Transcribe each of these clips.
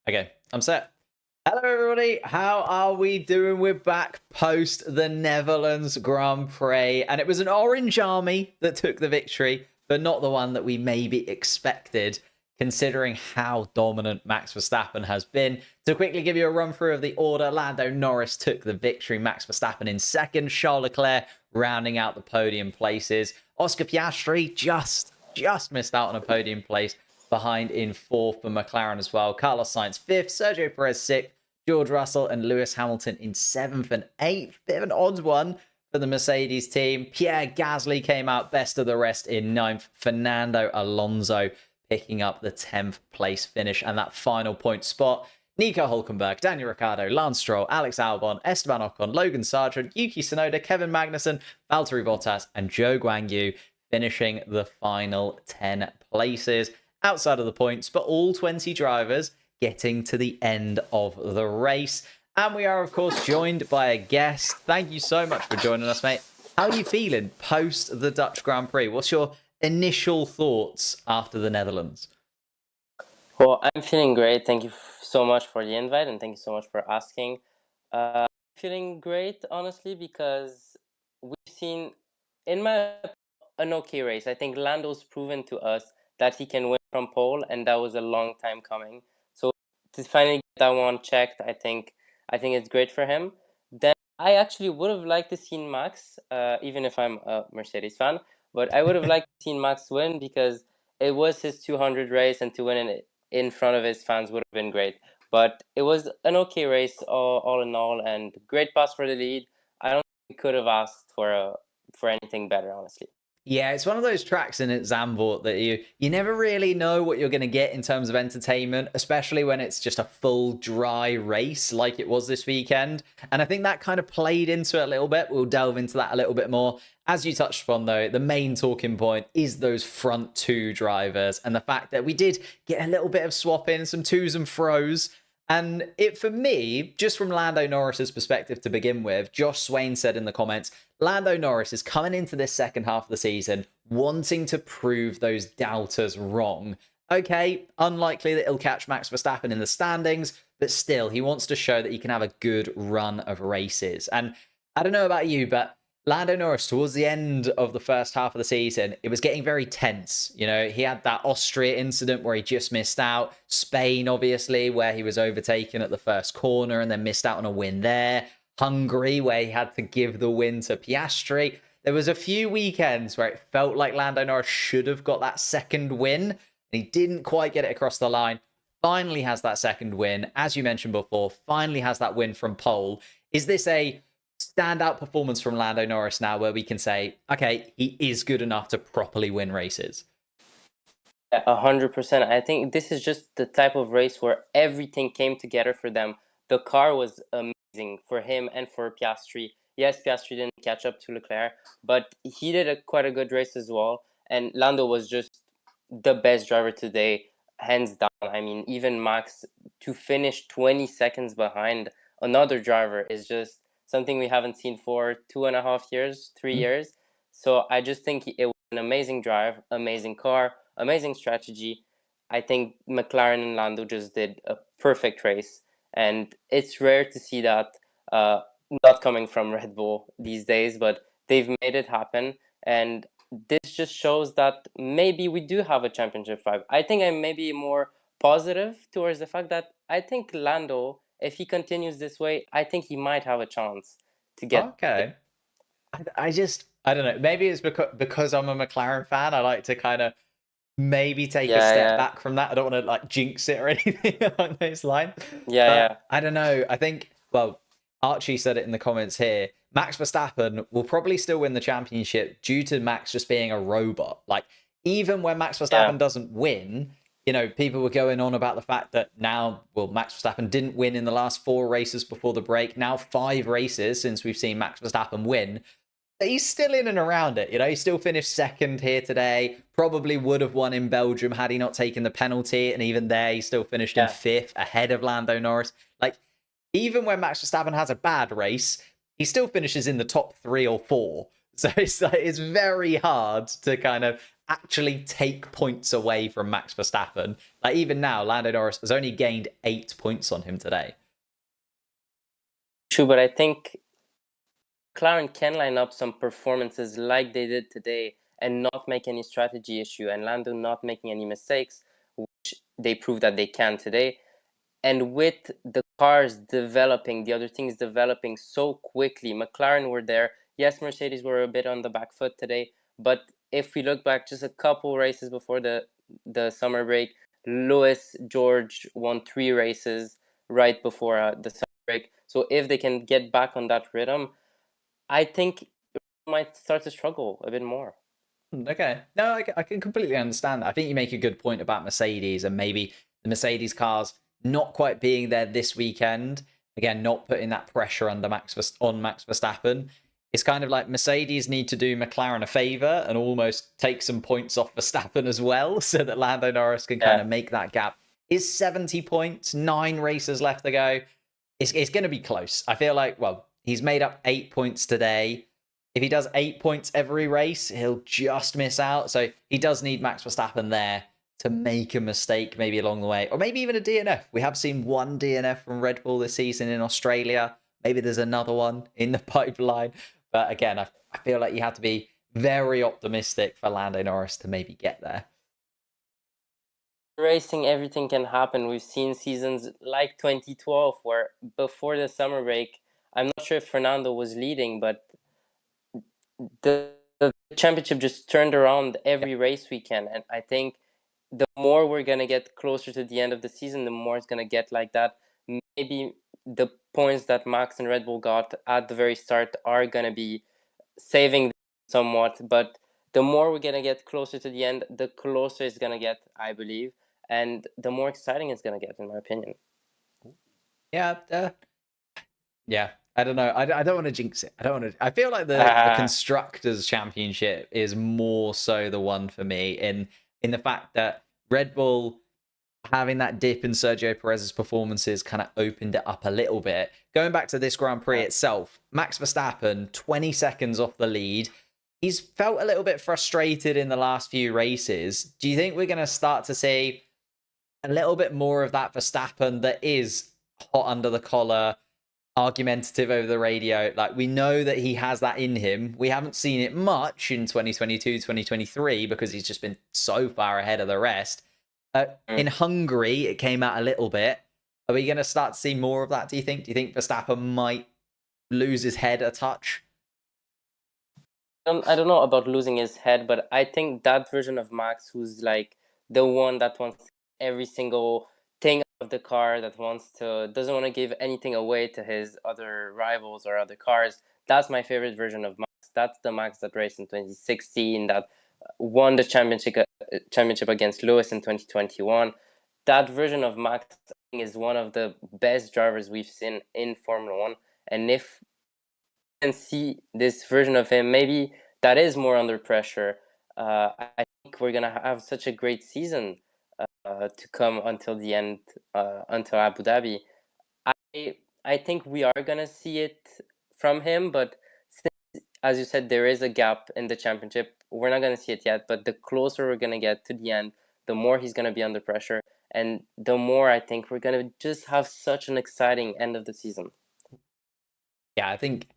Okay, I'm set. Hello, everybody. How are we doing? We're back post the Netherlands Grand Prix, and it was an orange army that took the victory, but not the one that we maybe expected, considering how dominant Max Verstappen has been. To quickly give you a run through of the order, Lando Norris took the victory, Max Verstappen in second, Charles Leclerc rounding out the podium places. Oscar Piastri just missed out on a podium place, behind in fourth for McLaren as well. Carlos Sainz fifth, Sergio Perez sixth, George Russell and Lewis Hamilton in seventh and eighth. Bit of an odd one for the Mercedes team. Pierre Gasly came out best of the rest in ninth. Fernando Alonso picking up the 10th place finish and that final point spot. Nico Hulkenberg, Daniel Ricciardo, Lance Stroll, Alex Albon, Esteban Ocon, Logan Sargeant, Yuki Tsunoda, Kevin Magnussen, Valtteri Bottas and Zhou Guanyu finishing the final 10 places. Outside of the points, but all 20 drivers getting to the end of the race. And we are, of course, joined by a guest. Thank you so much for joining us, mate. How are you feeling post the Dutch Grand Prix? What's your initial thoughts after the Netherlands? Well, I'm feeling great. Thank you so much for the invite, and thank you so much for asking. Feeling great, honestly, because we've seen, in my an okay race. I think Lando's proven to us that he can win from pole, and that was a long time coming. So to finally get that one checked, I think it's great for him. Then I actually would have liked to see Max, even if I'm a Mercedes fan, but I would have liked to see Max win because it was his 200 race, and to win it in front of his fans would have been great. But it was an okay race all in all, and great pass for the lead. I don't think we could have asked for anything better, honestly. Yeah, it's one of those tracks in Zandvoort that you never really know what you're going to get in terms of entertainment, especially when it's just a full dry race like it was this weekend. And I think that kind of played into it a little bit. We'll delve into that a little bit more. As you touched upon, though, the main talking point is those front two drivers and the fact that we did get a little bit of swap in, some twos and fro's. And it, for me, just from Lando Norris's perspective to begin with, Josh Swain said in the comments, Lando Norris is coming into this second half of the season wanting to prove those doubters wrong. Okay, unlikely that he'll catch Max Verstappen in the standings, but still, he wants to show that he can have a good run of races. And I don't know about you, but Lando Norris, towards the end of the first half of the season, it was getting very tense. You know, he had that Austria incident where he just missed out. Spain, obviously, where he was overtaken at the first corner and then missed out on a win there. Hungary, where he had to give the win to Piastri. There was a few weekends where it felt like Lando Norris should have got that second win, and he didn't quite get it across the line. Finally has that second win, as you mentioned before, finally has that win from pole. Is this a standout performance from Lando Norris now where we can say, okay, he is good enough to properly win races? 100%. I think this is just the type of race where everything came together for them. The car was amazing for him and for Piastri. Yes, Piastri didn't catch up to Leclerc, but he did quite a good race as well. And Lando was just the best driver today, hands down. I mean, even Max, to finish 20 seconds behind another driver is just something we haven't seen for 2.5 years, 3 years. So I just think it was an amazing drive, amazing car, amazing strategy. I think McLaren and Lando just did a perfect race. And it's rare to see that not coming from Red Bull these days, but they've made it happen. And this just shows that maybe we do have a championship vibe. I think I'm maybe more positive towards the fact that I think Lando, if he continues this way, I think he might have a chance to get. Okay. I don't know. Maybe it's because I'm a McLaren fan. I like to kind of maybe take a step back from that. I don't want to like jinx it or anything along those lines. I don't know. I think, well, Archie said it in the comments here. Max Verstappen will probably still win the championship due to Max just being a robot. Like, even when Max Verstappen doesn't win, you know, people were going on about the fact that now, well, Max Verstappen didn't win in the last 4 races before the break. Now 5 races since we've seen Max Verstappen win. He's still in and around it. You know, he still finished second here today. Probably would have won in Belgium had he not taken the penalty. And even there, he still finished in 5th ahead of Lando Norris. Like, even when Max Verstappen has a bad race, he still finishes in the top 3 or 4. So it's very hard to kind of actually take points away from Max Verstappen. Like even now, Lando Norris has only gained 8 points on him today. True, but I think McLaren can line up some performances like they did today and not make any strategy issue, and Lando not making any mistakes, which they proved that they can today. And with the cars developing, the other things developing so quickly, McLaren were there. Yes, Mercedes were a bit on the back foot today, but if we look back just a couple races before the summer break, Lewis, George won 3 races right before the summer break. So if they can get back on that rhythm, I think it might start to struggle a bit more. Okay. No, I can completely understand that. I think you make a good point about Mercedes and maybe the Mercedes cars not quite being there this weekend. Again, not putting that pressure under Max Verstappen. It's kind of like Mercedes need to do McLaren a favor and almost take some points off Verstappen as well so that Lando Norris can kind of make that gap. Is 70 points, 9 races left to go. It's going to be close. I feel like, well, he's made up 8 points today. If he does 8 points every race, he'll just miss out. So he does need Max Verstappen there to make a mistake maybe along the way. Or maybe even a DNF. We have seen one DNF from Red Bull this season in Australia. Maybe there's another one in the pipeline. But again, I feel like you have to be very optimistic for Lando Norris to maybe get there. Racing, everything can happen. We've seen seasons like 2012 where before the summer break, I'm not sure if Fernando was leading, but the championship just turned around every race weekend. And I think the more we're going to get closer to the end of the season, the more it's going to get like that. Maybe the points that Max and Red Bull got at the very start are going to be saving them somewhat. But the more we're going to get closer to the end, the closer it's going to get, I believe. And the more exciting it's going to get, in my opinion. Yeah. Yeah. I don't know. I don't want to jinx it. I feel like the Constructors' Championship is more so the one for me in the fact that Red Bull having that dip in Sergio Perez's performances kind of opened it up a little bit. Going back to this Grand Prix itself, Max Verstappen, 20 seconds off the lead. He's felt a little bit frustrated in the last few races. Do you think we're going to start to see a little bit more of that Verstappen that is hot under the collar, argumentative over the radio? Like, we know that he has that in him. We haven't seen it much in 2022, 2023 because he's just been so far ahead of the rest. In Hungary, it came out a little bit. Are we going to start to see more of that, do you think? Do you think Verstappen might lose his head a touch? I don't know about losing his head, but I think that version of Max, who's like the one that wants every single thing of the car, that doesn't want to give anything away to his other rivals or other cars. That's my favorite version of Max. That's the Max that raced in 2016, that won the championship against Lewis in 2021. That version of Max is one of the best drivers we've seen in Formula One. And if we can see this version of him, maybe that is more under pressure, I think we're gonna have such a great season to come until the end, until Abu Dhabi. I think we are gonna see it from him, but since, as you said, there is a gap in the championship. We're not gonna see it yet, but the closer we're gonna get to the end, the more he's gonna be under pressure, and the more I think we're gonna just have such an exciting end of the season. Yeah, I think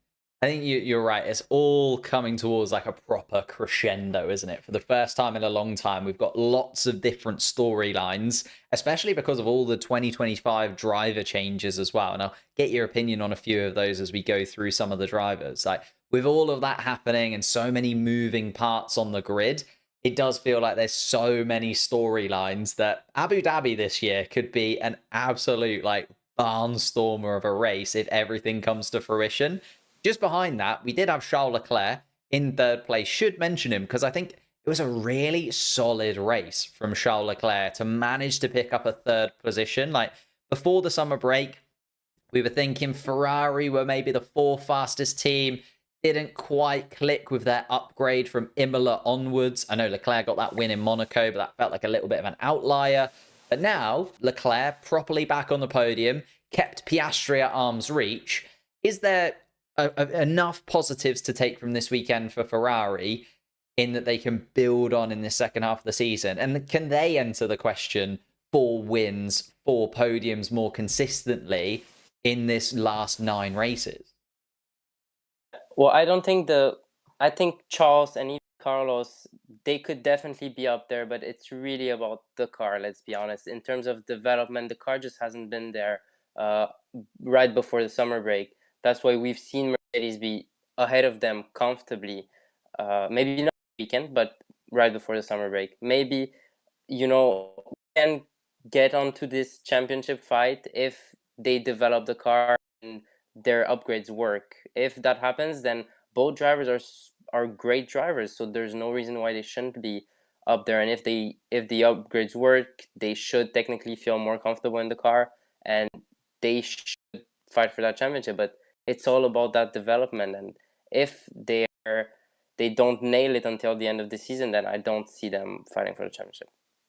you're right. It's all coming towards like a proper crescendo, isn't it? For the first time in a long time, we've got lots of different storylines, especially because of all the 2025 driver changes as well. And I'll get your opinion on a few of those as we go through some of the drivers. Like, with all of that happening and so many moving parts on the grid, it does feel like there's so many storylines that Abu Dhabi this year could be an absolute like barnstormer of a race if everything comes to fruition. Just behind that, we did have Charles Leclerc in third place. Should mention him because I think it was a really solid race from Charles Leclerc to manage to pick up a third position. Like, before the summer break, we were thinking Ferrari were maybe the 4th fastest team. Didn't quite click with their upgrade from Imola onwards. I know Leclerc got that win in Monaco, but that felt like a little bit of an outlier. But now, Leclerc properly back on the podium, kept Piastri at arm's reach. Is there enough positives to take from this weekend for Ferrari in that they can build on in the second half of the season? And can they enter the question for wins, for podiums more consistently in this last 9 races? Well, I think Charles and even Carlos, they could definitely be up there, but it's really about the car, let's be honest. In terms of development, the car just hasn't been there uh, right before the summer break. That's why we've seen Mercedes be ahead of them comfortably. Maybe not weekend, but right before the summer break. Maybe, we can get onto this championship fight if they develop the car and their upgrades work. If that happens, then both drivers are great drivers, so there's no reason why they shouldn't be up there. And if the upgrades work, they should technically feel more comfortable in the car, and they should fight for that championship. But it's all about that development, and if they don't nail it until the end of the season, then I don't see them fighting for the championship.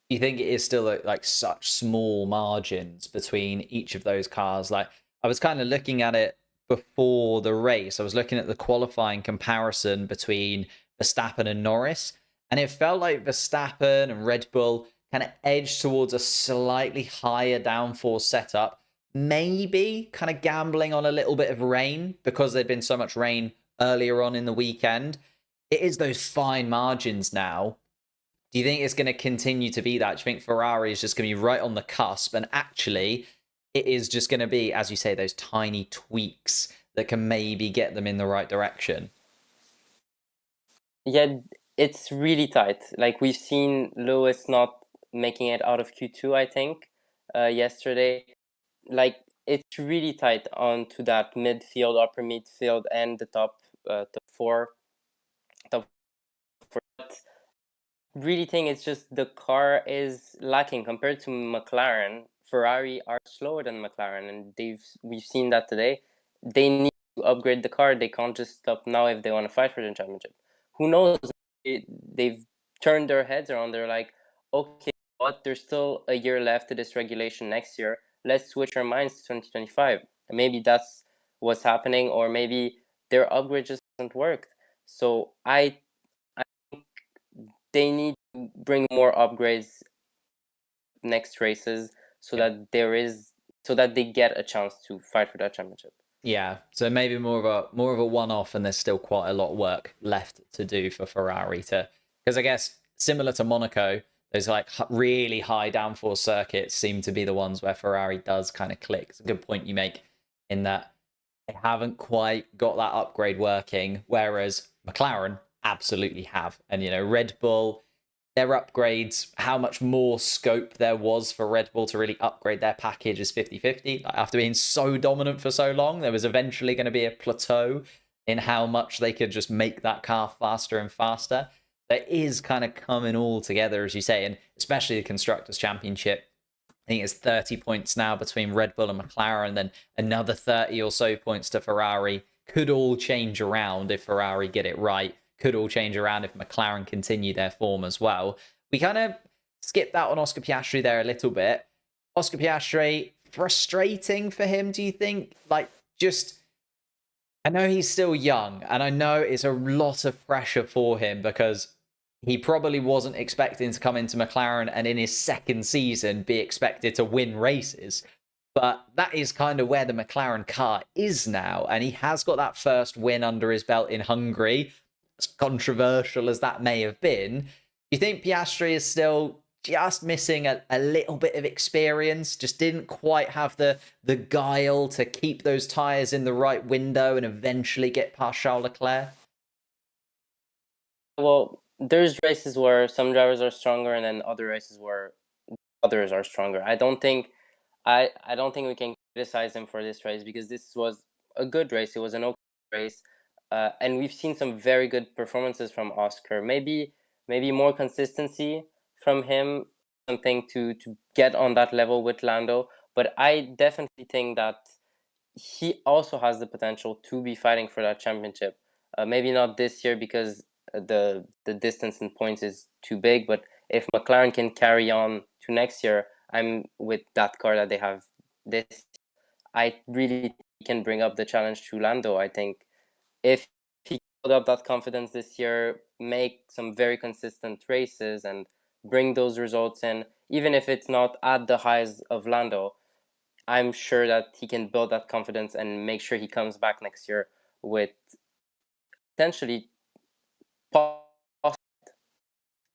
You think it is still like such small margins between each of those cars? Like, I was kind of looking at it before the race. I was looking at the qualifying comparison between Verstappen and Norris, and it felt like Verstappen and Red Bull kind of edged towards a slightly higher downforce setup, maybe kind of gambling on a little bit of rain because there'd been so much rain earlier on in the weekend. It is those fine margins now. Do you think it's going to continue to be that? Do you think Ferrari is just going to be right on the cusp, and actually it is just going to be, as you say, those tiny tweaks that can maybe get them in the right direction? Yeah, it's really tight. Like, we've seen Lewis not making it out of Q2, I think, yesterday. Like, it's really tight onto that midfield, upper midfield, and the top four. Top four. But really think it's just the car is lacking compared to McLaren. Ferrari are slower than McLaren, and we've seen that today. They need to upgrade the car. They can't just stop now if they want to fight for the championship. Who knows? They've turned their heads around. They're like, okay, but there's still a year left to this regulation next year. Let's switch our minds to 2025. And maybe that's what's happening, or maybe their upgrade just hasn't worked. So I think they need to bring more upgrades next races so that they get a chance to fight for that championship. Yeah, so maybe more of a one-off, and there's still quite a lot of work left to do for Ferrari to, because I guess similar to Monaco, those like really high downforce circuits seem to be the ones where Ferrari does kind of click. It's a good point you make in that they haven't quite got that upgrade working, whereas McLaren absolutely have. And Red Bull, their upgrades, how much more scope there was for Red Bull to really upgrade their package is 50-50. Like, after being so dominant for so long, there was eventually going to be a plateau in how much they could just make that car faster and faster. That is kind of coming all together, as you say, and especially the Constructors' Championship. I think it's 30 points now between Red Bull and McLaren, then another 30 or so points to Ferrari. Could all change around if Ferrari get it right. Could all change around if McLaren continue their form as well. We kind of skipped out on Oscar Piastri there a little bit. Oscar Piastri, frustrating for him, do you think? I know he's still young, and I know it's a lot of pressure for him because he probably wasn't expecting to come into McLaren and in his second season be expected to win races. But that is kind of where the McLaren car is now, and he has got that first win under his belt in Hungary. As controversial as that may have been, do you think Piastri is still just missing a little bit of experience? Just didn't quite have the guile to keep those tyres in the right window and eventually get past Charles Leclerc? Well, there's races where some drivers are stronger, and then other races where others are stronger. I don't think we can criticize him for this race, because this was a good race. It was an okay race, and we've seen some very good performances from Oscar. Maybe more consistency from him, something to get on that level with Lando. But I definitely think that he also has the potential to be fighting for that championship. Maybe not this year because the distance in points is too big. But if McLaren can carry on to next year, I'm with that car that they have this. I really can bring up the challenge to Lando. I think if he build up that confidence this year, make some very consistent races, and bring those results in, even if it's not at the highs of Lando. I'm sure that he can build that confidence and make sure he comes back next year with potentially.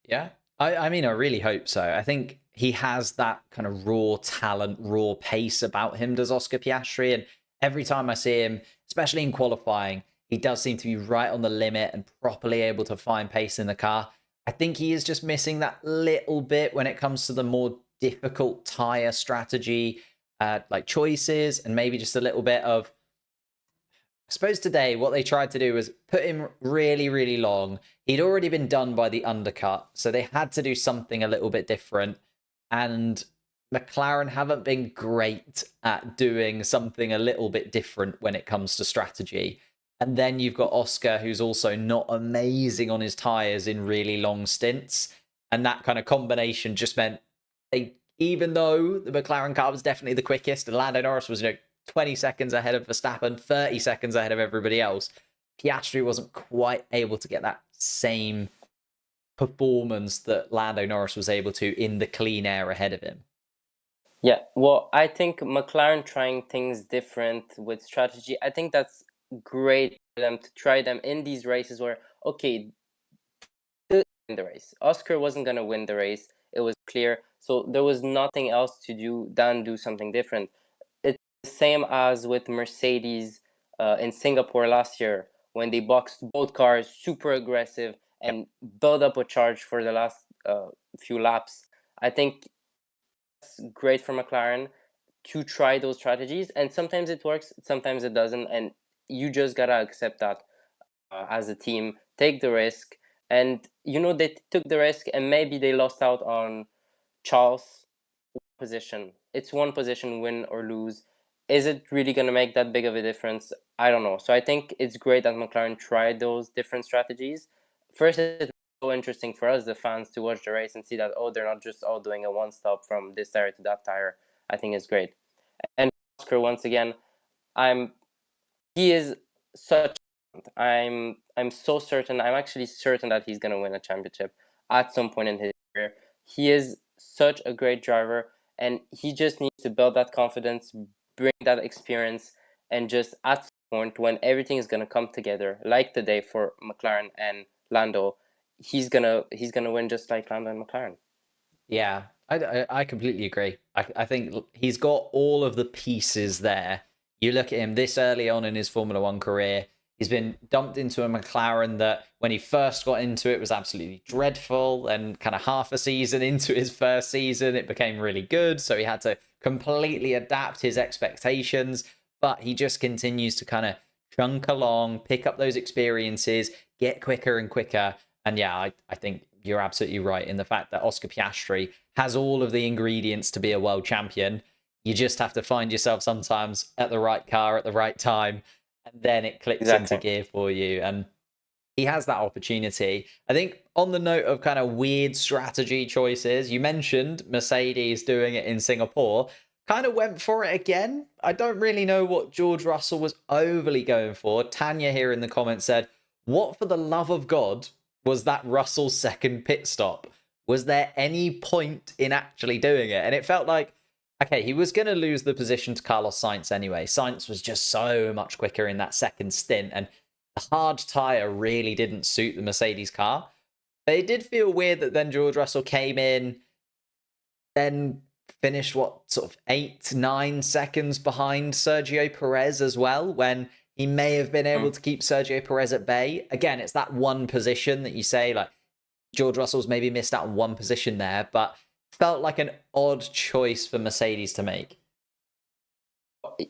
Yeah. I mean, I really hope so. I think he has that kind of raw talent, raw pace about him, does Oscar Piastri. And every time I see him, especially in qualifying, he does seem to be right on the limit and properly able to find pace in the car. I think he is just missing that little bit when it comes to the more difficult tire strategy, like choices, and maybe just a little bit of, I suppose today what they tried to do was put him really, really long. He'd already been done by the undercut, so they had to do something a little bit different. And McLaren haven't been great at doing something a little bit different when it comes to strategy. And then you've got Oscar, who's also not amazing on his tyres in really long stints. And that kind of combination just meant even though the McLaren car was definitely the quickest, and Lando Norris was 20 seconds ahead of Verstappen, 30 seconds ahead of everybody else, Piastri wasn't quite able to get that same performance that Lando Norris was able to in the clean air ahead of him. Yeah, well, I think McLaren trying things different with strategy, I think that's great for them to try them in these races where, okay, win the race. Oscar wasn't going to win the race. It was clear. So there was nothing else to do than do something different. It's the same as with Mercedes in Singapore last year when they boxed both cars super aggressive and built up a charge for the last few laps. I think it's great for McLaren to try those strategies, and sometimes it works, sometimes it doesn't, and you just gotta accept that as a team, take the risk. And they took the risk, and maybe they lost out on Charles' position. It's one position, win or lose. Is it really going to make that big of a difference? I don't know. So I think it's great that McLaren tried those different strategies. First, it's so interesting for us, the fans, to watch the race and see that, oh, they're not just all doing a one stop from this tire to that tire. I think it's great. And Oscar, once again, he is such. I'm so certain. I'm actually certain that he's gonna win a championship at some point in his career. He is such a great driver, and he just needs to build that confidence, bring that experience, and just at some point when everything is gonna come together, like today for McLaren and Lando, he's gonna win just like Lando and McLaren. Yeah, I completely agree. I think he's got all of the pieces there. You look at him this early on in his Formula One career, he's been dumped into a McLaren that when he first got into it was absolutely dreadful. And kind of half a season into his first season, it became really good. So he had to completely adapt his expectations. But he just continues to kind of chunk along, pick up those experiences, get quicker and quicker. And yeah, I think you're absolutely right in the fact that Oscar Piastri has all of the ingredients to be a world champion. You just have to find yourself sometimes at the right car at the right time, and then it clicks into gear for you. And he has that opportunity. I think on the note of kind of weird strategy choices, you mentioned Mercedes doing it in Singapore. Kind of went for it again. I don't really know what George Russell was overly going for. Tanya here in the comments said, what for the love of God was that Russell's second pit stop? Was there any point in actually doing it? And it felt like, okay, he was going to lose the position to Carlos Sainz anyway. Sainz was just so much quicker in that second stint, and the hard tyre really didn't suit the Mercedes car. But it did feel weird that then George Russell came in, then finished, sort of 8-9 seconds behind Sergio Perez as well, when he may have been able to keep Sergio Perez at bay. Again, it's that one position that you say, like, George Russell's maybe missed out on one position there, but felt like an odd choice for Mercedes to make.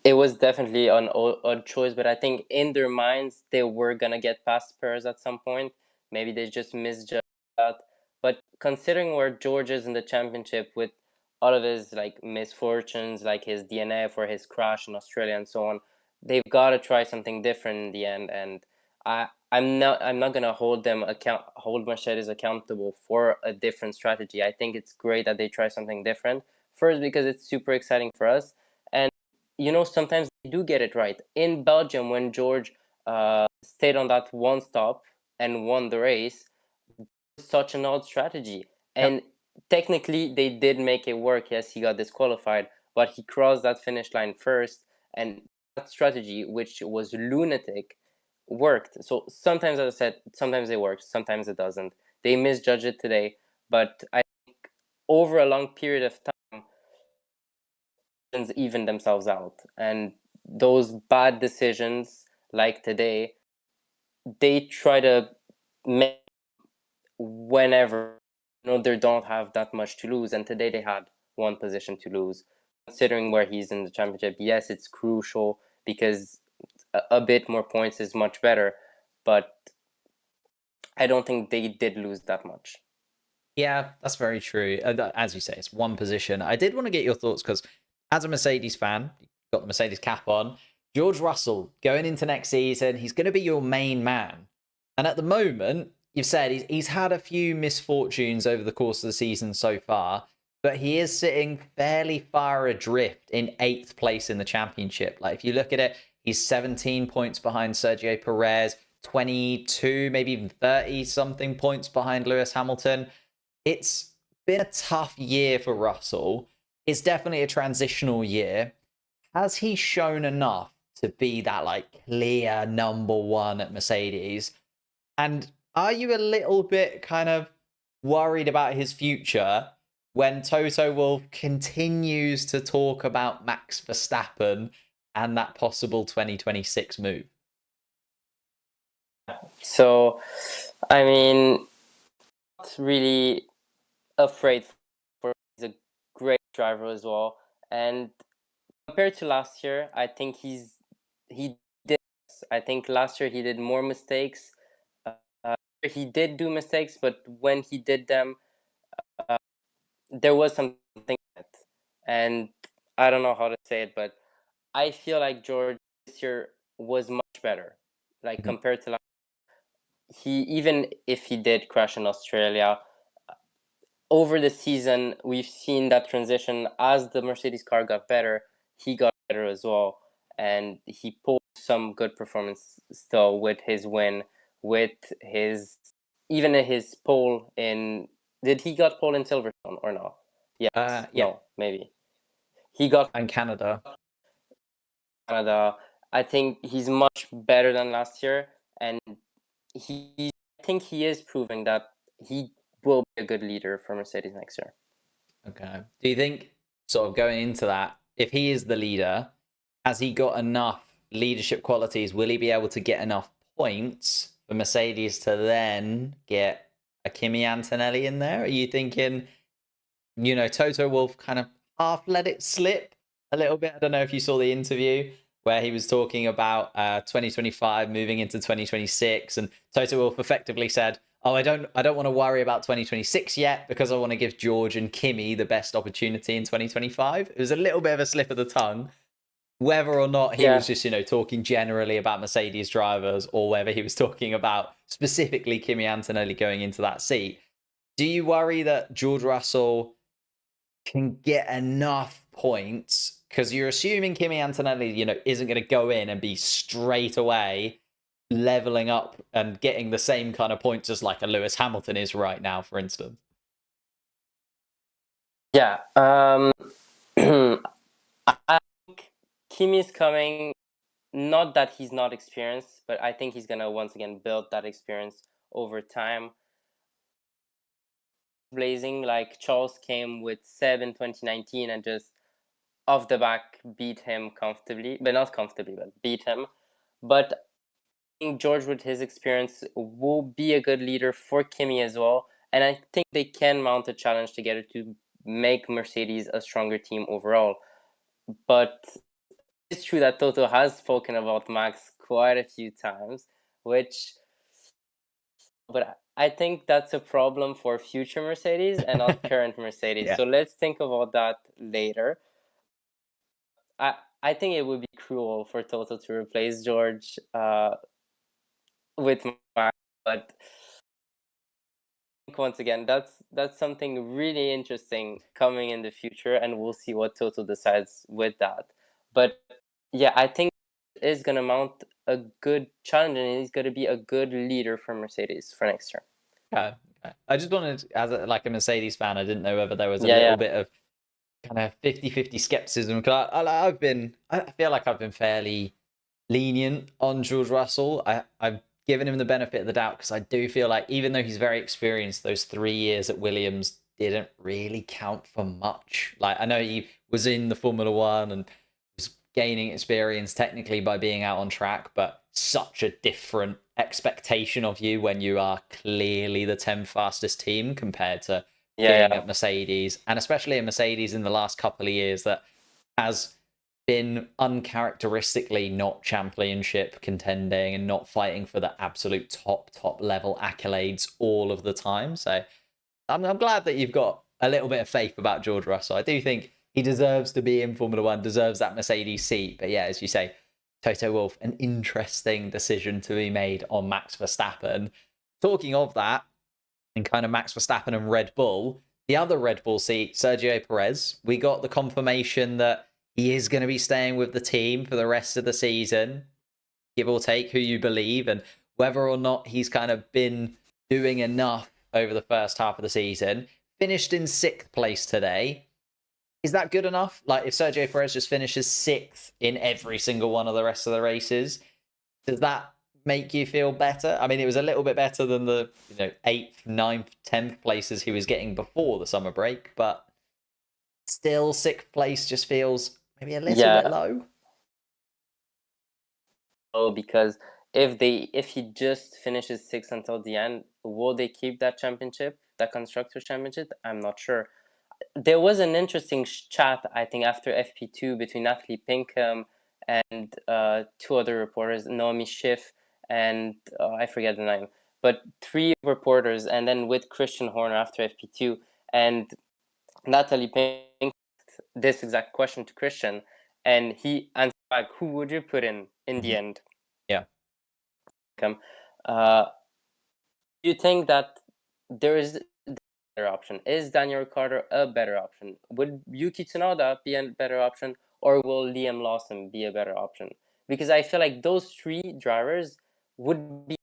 It was definitely an odd choice, but I think in their minds they were gonna get past Perez at some point. Maybe they just misjudged that. But considering where George is in the championship with all of his like misfortunes, like his DNF or his crash in Australia and so on, they've got to try something different in the end. And I'm not gonna hold Mercedes accountable for a different strategy. I think it's great that they try something different. First, because it's super exciting for us, and sometimes they do get it right. In Belgium, when George stayed on that one stop and won the race. Such an odd strategy. And technically, they did make it work. Yes, he got disqualified, but he crossed that finish line first. And that strategy, which was lunatic, worked. So sometimes, as I said, sometimes it works, sometimes it doesn't. They misjudge it today. But I think over a long period of time, even themselves out. And those bad decisions, like today, they try to make whenever they don't have that much to lose. And today they had one position to lose. Considering where he's in the championship, yes, it's crucial because a bit more points is much better. But I don't think they did lose that much. Yeah, that's very true. As you say, it's one position. I did want to get your thoughts because, as a Mercedes fan, you've got the Mercedes cap on. George Russell going into next season, he's going to be your main man. And at the moment, you've said he's had a few misfortunes over the course of the season so far, but he is sitting fairly far adrift in 8th place in the championship. Like, if you look at it, he's 17 points behind Sergio Perez, 22, maybe even 30 something points behind Lewis Hamilton. It's been a tough year for Russell. It's definitely a transitional year. Has he shown enough to be that like clear number one at Mercedes? And are you a little bit kind of worried about his future when Toto Wolff continues to talk about Max Verstappen and that possible 2026 move? So, I mean, not really afraid for he's a great driver as well. And compared to last year, I think he did. I think last year he did more mistakes. He did do mistakes, but when he did them, there was something. And I don't know how to say it, but I feel like George this year was much better, like compared to last. He even if he did crash in Australia, over the season we've seen that transition as the Mercedes car got better. He got better as well, and he pulled some good performance still with his win, with his even his pole in. Did he got pole in Silverstone or no? Yes. Yeah. No, maybe he got And Canada. Canada. I think he's much better than last year, and I think he is proving that he will be a good leader for Mercedes next year. Okay. Do you think, sort of going into that, if he is the leader, has he got enough leadership qualities? Will he be able to get enough points for Mercedes to then get a Kimi Antonelli in there? Are you thinking, Toto Wolff kind of half let it slip a little bit? I don't know if you saw the interview where he was talking about 2025 moving into 2026, and Toto Wolff effectively said, "Oh, I don't want to worry about 2026 yet because I want to give George and Kimi the best opportunity in 2025." It was a little bit of a slip of the tongue. Whether or not he was just, talking generally about Mercedes drivers, or whether he was talking about specifically Kimi Antonelli going into that seat. Do you worry that George Russell can get enough points? Because you're assuming Kimi Antonelli, isn't going to go in and be straight away leveling up and getting the same kind of points as like a Lewis Hamilton is right now, for instance. Yeah. I think Kimi's coming, not that he's not experienced, but I think he's going to once again build that experience over time. Blazing, like Charles came with Seb in 2019 and just off the back beat him comfortably, but not comfortably, but beat him. But I think George, with his experience, will be a good leader for Kimi as well. And I think they can mount a challenge together to make Mercedes a stronger team overall. But it's true that Toto has spoken about Max quite a few times, but I think that's a problem for future Mercedes and not current Mercedes. Yeah. So let's think about that later. I think it would be cruel for Toto to replace George with Max, but once again, that's something really interesting coming in the future, and we'll see what Toto decides with that. But yeah, I think it is gonna mount a good challenge, and he's going to be a good leader for Mercedes for next year. Okay. I just wanted, as like a Mercedes fan, I didn't know whether there was a Yeah, little yeah. bit of kind of 50-50 skepticism. Because I feel like I've been fairly lenient on George Russell. I've given him the benefit of the doubt because I do feel like even though he's very experienced, those 3 years at Williams didn't really count for much. Like, I know he was in the Formula One and was gaining experience technically by being out on track, but such a different expectation of you when you are clearly the 10th fastest team compared to being at Mercedes, and especially a Mercedes in the last couple of years that has been uncharacteristically not championship contending and not fighting for the absolute top level accolades all of the time. So I'm glad that you've got a little bit of faith about George Russell. I do think he deserves to be in Formula One, deserves that Mercedes seat. But yeah, as you say, Toto Wolff, an interesting decision to be made on Max Verstappen. Talking of that, and kind of Max Verstappen and Red Bull, the other Red Bull seat, Sergio Perez, we got the confirmation that he is going to be staying with the team for the rest of the season, give or take who you believe, and whether or not he's kind of been doing enough over the first half of the season. Finished in 6th place today. Is that good enough? Like, if Sergio Perez just finishes 6th in every single one of the rest of the races, does that make you feel better? I mean, it was a little bit better than the 8th, 9th, 10th places he was getting before the summer break, but still 6th place just feels maybe a little bit low. Oh, because if he just finishes 6th until the end, will they keep that championship, that constructors championship? I'm not sure. There was an interesting chat, I think, after FP2 between Natalie Pinkham and 2 other reporters, Naomi Schiff and I forget the name, but 3 reporters, and then with Christian Horner after FP2, and Natalie Pinkham this exact question to Christian, and he answered back, "Who would you put in the end?" Yeah. Do you think that there is a better option? Is Daniel Ricciardo a better option? Would Yuki Tsunoda be a better option, or will Liam Lawson be a better option? Because I feel like those 3 drivers would be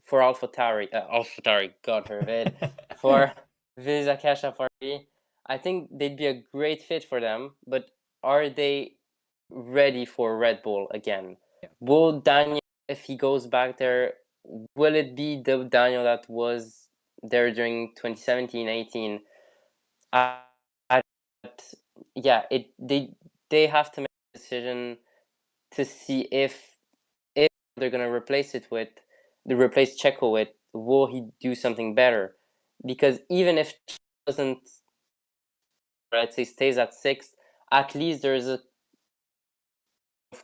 for AlphaTauri, God forbid, for Visa Kesha Farvi. I think they'd be a great fit for them, but are they ready for Red Bull again? Yeah. Will Daniel, if he goes back there, will it be the Daniel that was there during 2017-18? Yeah, they have to make a decision to see if they're gonna replace Checo with, will he do something better? Because even if doesn't, let's say, stays at 6th, at least there's a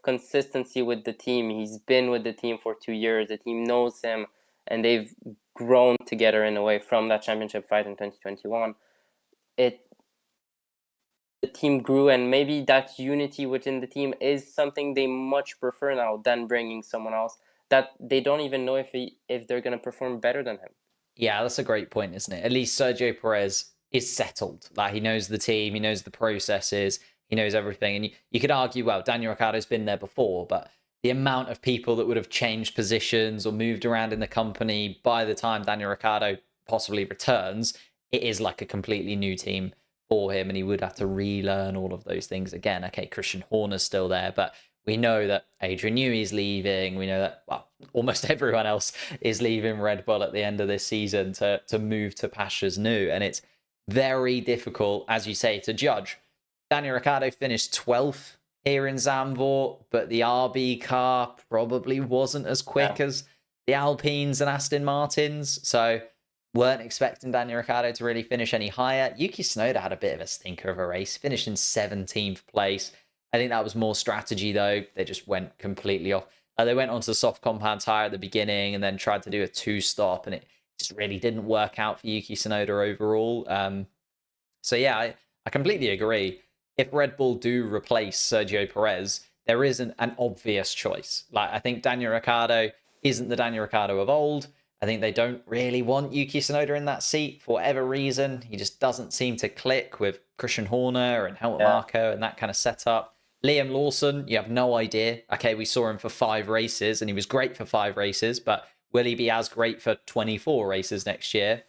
consistency with the team. He's been with the team for 2 years. The team knows him, and they've grown together in a way from that championship fight in 2021. The team grew, and maybe that unity within the team is something they much prefer now than bringing someone else that they don't even know if they're going to perform better than him. Yeah, that's a great point, isn't it? At least Sergio Perez is settled. Like, he knows the team, he knows the processes, he knows everything. And you could argue, well, Daniel Ricciardo's been there before, but the amount of people that would have changed positions or moved around in the company by the time Daniel Ricciardo possibly returns, it is like a completely new team for him, and he would have to relearn all of those things again. Okay, Christian Horner's still there, but we know that Adrian Newey's leaving. We know that, well, almost everyone else is leaving Red Bull at the end of this season to move to pastures new. And it's very difficult, as you say, to judge. Daniel Ricciardo finished 12th here in Zandvoort, but the RB car probably wasn't as quick as the Alpines and Aston Martins. So weren't expecting Daniel Ricciardo to really finish any higher. Yuki Tsunoda had a bit of a stinker of a race, finished in 17th place. I think that was more strategy, though. They just went completely off. They went onto the soft compound tire at the beginning and then tried to do a 2-stop, and it just really didn't work out for Yuki Tsunoda overall. So yeah, I completely agree. If Red Bull do replace Sergio Perez, there isn't an obvious choice. Like, I think Daniel Ricciardo isn't the Daniel Ricciardo of old. I think they don't really want Yuki Tsunoda in that seat for whatever reason. He just doesn't seem to click with Christian Horner and Helmut Marko and that kind of setup. Liam Lawson, you have no idea. Okay, we saw him for 5 races and he was great for 5 races, but will he be as great for 24 races next year?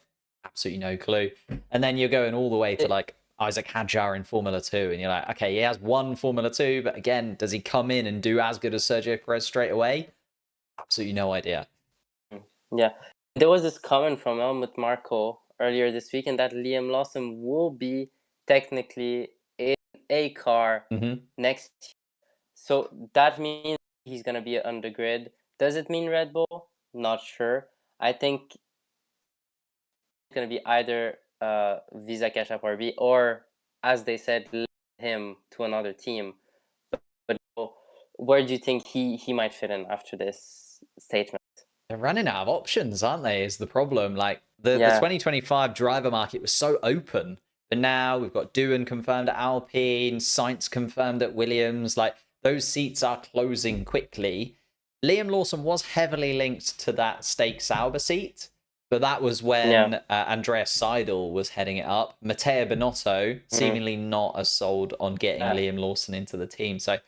Absolutely no clue. And then you're going all the way to like Isaac Hadjar in Formula 2, and you're like, okay, he has won Formula 2, but again, does he come in and do as good as Sergio Perez straight away? Absolutely no idea. Yeah. There was this comment from Helmut Marko earlier this week, and that Liam Lawson will be technically in a car next year. So that means he's going to be under grid. Does it mean Red Bull? Not sure. I think it's going to be either Visa Cash App RB or, as they said, lend him to another team. But where do you think he might fit in after this statement? They're running out of options, aren't they? Is the problem. Like the 2025 driver market was so open, but now we've got Doohan confirmed at Alpine, Sainz confirmed at Williams. Like those seats are closing quickly. Liam Lawson was heavily linked to that stake Sauber seat, but that was when Andreas Seidel was heading it up. Matteo Binotto seemingly not as sold on getting Liam Lawson into the team. So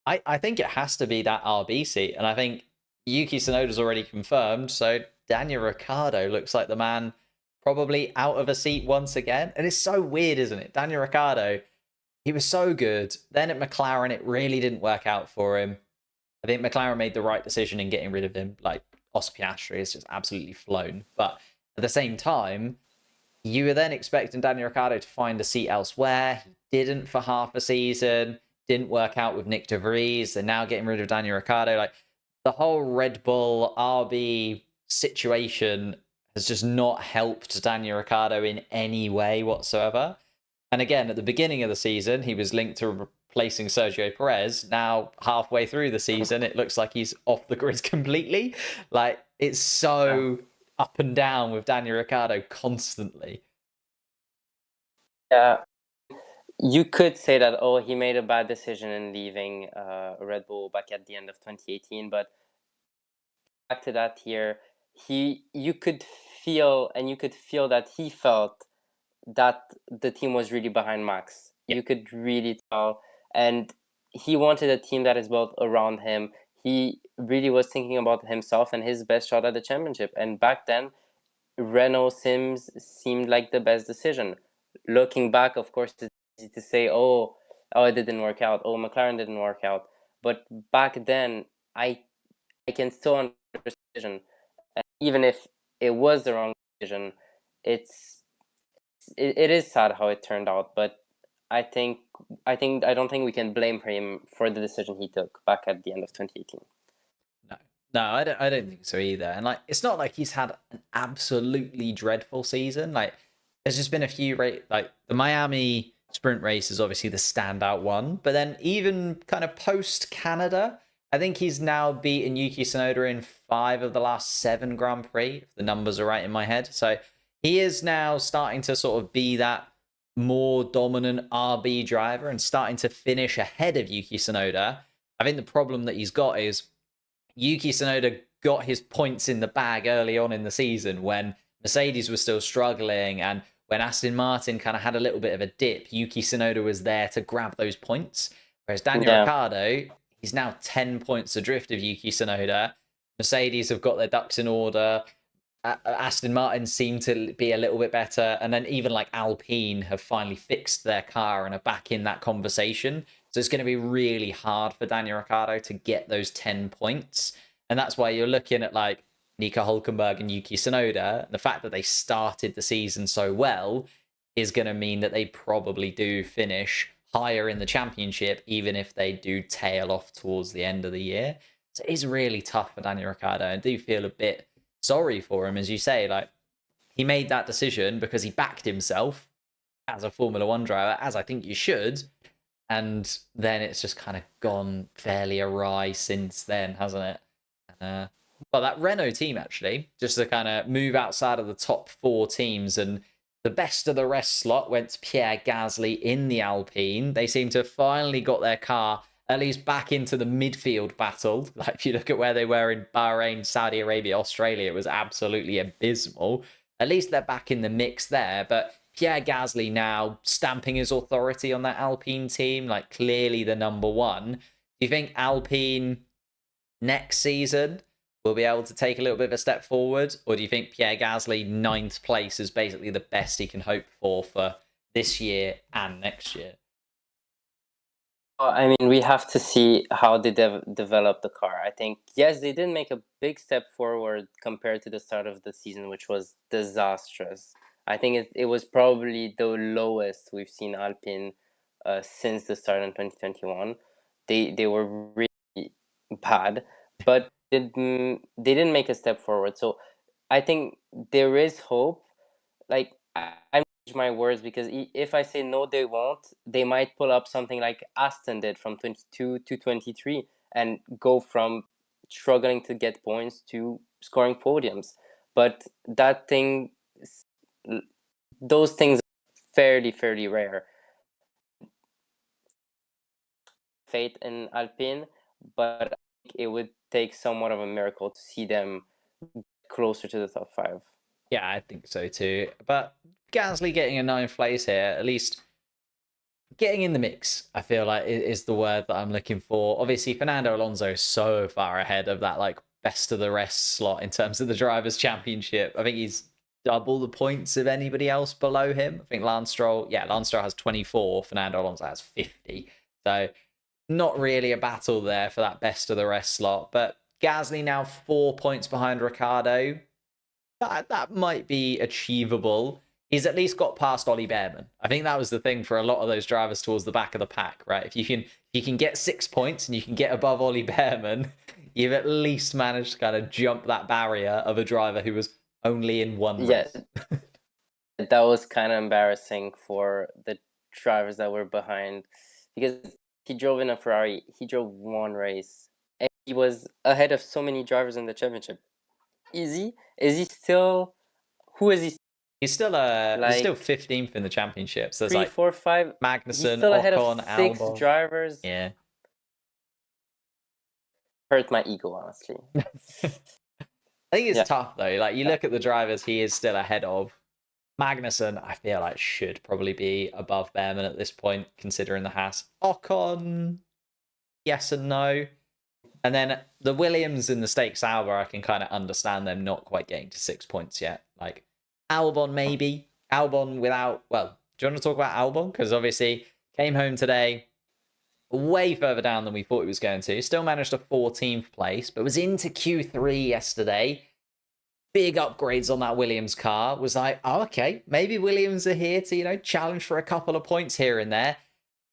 I think it has to be that RB seat, and I think Yuki Tsunoda's already confirmed, so Daniel Ricciardo looks like the man probably out of a seat once again. And it's so weird, isn't it? Daniel Ricciardo, he was so good. Then at McLaren, it really didn't work out for him. I think McLaren made the right decision in getting rid of him. Like, Oscar Piastri has just absolutely flown. But at the same time, you were then expecting Daniel Ricciardo to find a seat elsewhere. He didn't for half a season. Didn't work out with Nick de Vries. They're now getting rid of Daniel Ricciardo. Like, the whole Red Bull RB situation has just not helped Daniel Ricciardo in any way whatsoever. And again, at the beginning of the season, he was linked to replacing Sergio Perez. Now, halfway through the season, it looks like he's off the grid completely. Like, it's so up and down with Daniel Ricciardo constantly. Yeah. You could say that, he made a bad decision in leaving Red Bull back at the end of 2018, but back to that year, you could feel that he felt that the team was really behind Max. You could really tell, and he wanted a team that is built around him. He really was thinking about himself and his best shot at the championship. And back then, Renault Sims seemed like the best decision. Looking back, of course, it's easy to say, it didn't work out. McLaren didn't work out. But back then, I can still understand the decision. And even if it was the wrong decision, it is sad how it turned out. But I don't think we can blame him for the decision he took back at the end of 2018. No, I don't think so either. And like, it's not like he's had an absolutely dreadful season. Like, there's just been a few like the Miami sprint race is obviously the standout one, but then even kind of post Canada, I think he's now beaten Yuki Tsunoda in 5 of the last 7 Grand Prix, if the numbers are right in my head. So he is now starting to sort of be that more dominant RB driver and starting to finish ahead of Yuki Tsunoda. I think the problem that he's got is Yuki Tsunoda got his points in the bag early on in the season when Mercedes was still struggling, and when Aston Martin kind of had a little bit of a dip, Yuki Tsunoda was there to grab those points. Whereas Daniel Ricciardo, he's now 10 points adrift of Yuki Tsunoda. Mercedes have got their ducks in order. Aston Martin seem to be a little bit better. And then even like Alpine have finally fixed their car and are back in that conversation. So it's going to be really hard for Daniel Ricciardo to get those 10 points. And that's why you're looking at like Nico Hülkenberg and Yuki Tsunoda. The fact that they started the season so well is going to mean that they probably do finish higher in the championship, even if they do tail off towards the end of the year. So it is really tough for Daniel Ricciardo. I do feel a bit sorry for him, as you say. Like, he made that decision because he backed himself as a Formula One driver, as I think you should. And then it's just kind of gone fairly awry since then, hasn't it? Well, that Renault team, actually, just to kind of move outside of the top 4 teams, and the best of the rest slot went to Pierre Gasly in the Alpine. They seem to have finally got their car at least back into the midfield battle. Like, if you look at where they were in Bahrain, Saudi Arabia, Australia, it was absolutely abysmal. At least they're back in the mix there. But Pierre Gasly now stamping his authority on that Alpine team, like clearly the number one. Do you think Alpine next season will be able to take a little bit of a step forward? Or do you think Pierre Gasly, 9th place, is basically the best he can hope for this year and next year? I mean, we have to see how they develop the car. I think, yes, they did make a big step forward compared to the start of the season, which was disastrous. I think it was probably the lowest we've seen Alpine since the start in 2021. They were really bad, but they didn't make a step forward. So I think there is hope. Like, I'm my words, because if I say no, they won't, they might pull up something like Aston did from 22 to 23 and go from struggling to get points to scoring podiums. But those things are fairly rare. Fate in Alpine, but I think it would take somewhat of a miracle to see them closer to the top 5. Yeah, I think so too. But Gasly getting a 9th place here, at least getting in the mix, I feel like is the word that I'm looking for. Obviously, Fernando Alonso is so far ahead of that like best of the rest slot in terms of the Drivers' Championship. I think he's double the points of anybody else below him. I think Lance Stroll has 24, Fernando Alonso has 50. So not really a battle there for that best of the rest slot. But Gasly now 4 points behind Ricciardo. That might be achievable. He's at least got past Ollie Behrman. I think that was the thing for a lot of those drivers towards the back of the pack, right? If you can get 6 points and you can get above Ollie Behrman, you've at least managed to kind of jump that barrier of a driver who was only in one race. That was kind of embarrassing for the drivers that were behind, because he drove in a Ferrari. He drove one race and he was ahead of so many drivers in the championship. Is he still? Who is he? He's still he's still 15th in the championship. So there's 3, like 4, 5. Magnussen, He's still ahead Ocon, of 6 Albon. drivers. Yeah. Hurt my ego, honestly. I think it's tough though. Like you look at the drivers he is still ahead of. Magnussen, I feel like should probably be above Behrman at this point, considering the Haas. Ocon, yes and no. And then the Williams in the Stake Sauber, I can kind of understand them not quite getting to 6 points yet. Like Albon, maybe. Albon without, well, do you want to talk about Albon? Because obviously came home today way further down than we thought he was going to. Still managed a 14th place, but was into Q3 yesterday. Big upgrades on that Williams car. Was like, oh, okay, maybe Williams are here to, challenge for a couple of points here and there.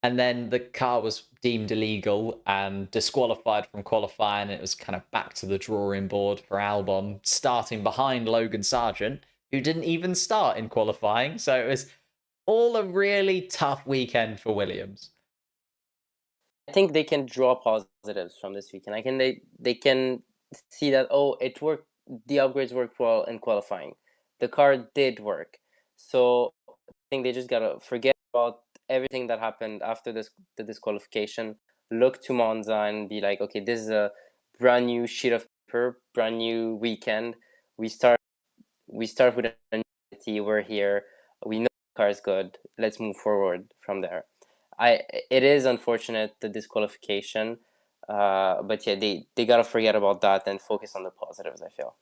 And then the car was deemed illegal and disqualified from qualifying. It was kind of back to the drawing board for Albon, starting behind Logan Sargeant, who didn't even start in qualifying. So it was all a really tough weekend for Williams. I think they can draw positives from this weekend. They can see that, it worked. The upgrades worked well in qualifying. The car did work. So I think they just gotta forget about everything that happened after the disqualification. Look to Monza and be like, okay, this is a brand new sheet of paper, brand new weekend. We start with a new identity. We're here. We know the car is good. Let's move forward from there. It is unfortunate, the disqualification, but yeah, they gotta forget about that and focus on the positives, I feel.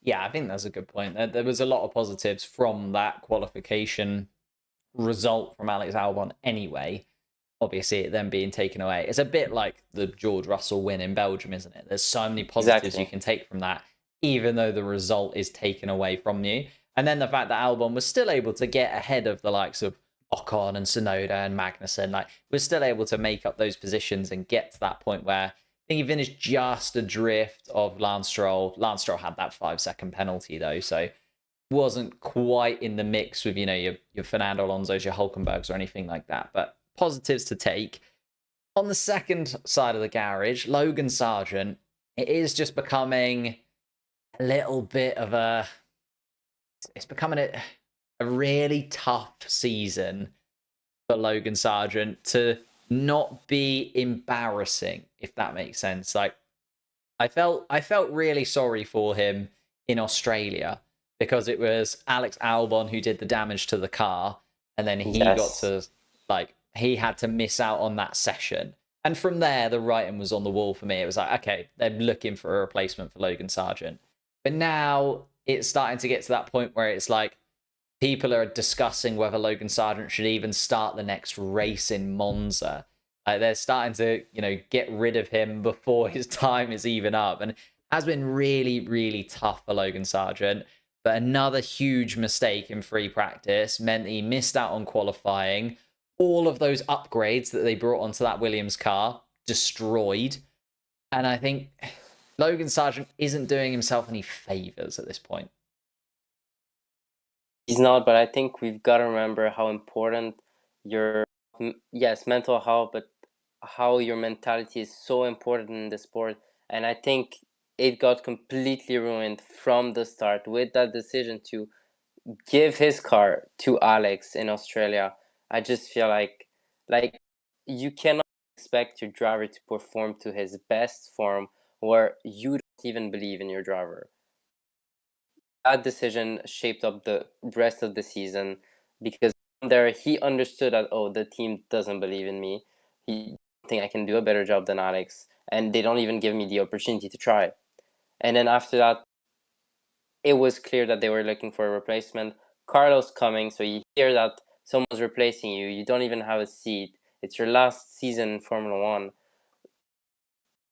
Yeah, I think that's a good point. There was a lot of positives from that qualification result from Alex Albon anyway. Obviously, it then being taken away. It's a bit like the George Russell win in Belgium, isn't it? There's so many positives you can take from that, even though the result is taken away from you. And then the fact that Albon was still able to get ahead of the likes of Ocon and Tsunoda and Magnussen, like, was still able to make up those positions and get to that point where I think he finished just adrift of Lance Stroll. Lance Stroll had that 5-second penalty though, so wasn't quite in the mix with, your Fernando Alonso's, your Hulkenbergs or anything like that. But positives to take. On the second side of the garage, Logan Sargeant, it is just becoming a little bit of it's becoming a really tough season for Logan Sargeant to not be embarrassing, if that makes sense. Like, I felt really sorry for him in Australia because it was Alex Albon who did the damage to the car, and then he got Yes. to, like, he had to miss out on that session. And from there, the writing was on the wall for me. It was like, okay, they're looking for a replacement for Logan Sargeant. But now it's starting to get to that point where it's like people are discussing whether Logan Sargeant should even start the next race in Monza. Like, they're starting to, get rid of him before his time is even up. And it has been really, really tough for Logan Sargeant. But another huge mistake in free practice meant he missed out on qualifying. All of those upgrades that they brought onto that Williams car destroyed. And I think Logan Sargeant isn't doing himself any favors at this point. He's not, but I think we've got to remember how important your, yes, mental health, but how your mentality is so important in the sport. And I think it got completely ruined from the start with that decision to give his car to Alex in Australia. I just feel like you cannot expect your driver to perform to his best form where you don't even believe in your driver. That decision shaped up the rest of the season because there he understood that, oh, the team doesn't believe in me. He think I can do a better job than Alex, and they don't even give me the opportunity to try. And then after that, it was clear that they were looking for a replacement. Carlos coming, so you hear that someone's replacing you. You don't even have a seat. It's your last season in Formula One.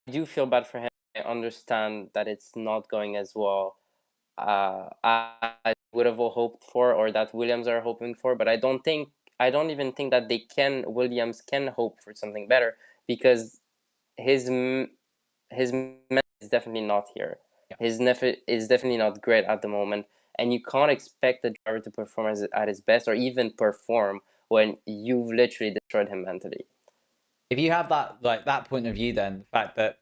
I do feel bad for him. I understand that it's not going as well I would have hoped for, or that Williams are hoping for. But I don't even think that Williams can hope for something better because his mental is definitely not here. Yeah. His nephew is definitely not great at the moment, and you can't expect the driver to perform at his best or even perform when you've literally destroyed him mentally. If you have that point of view, then the fact that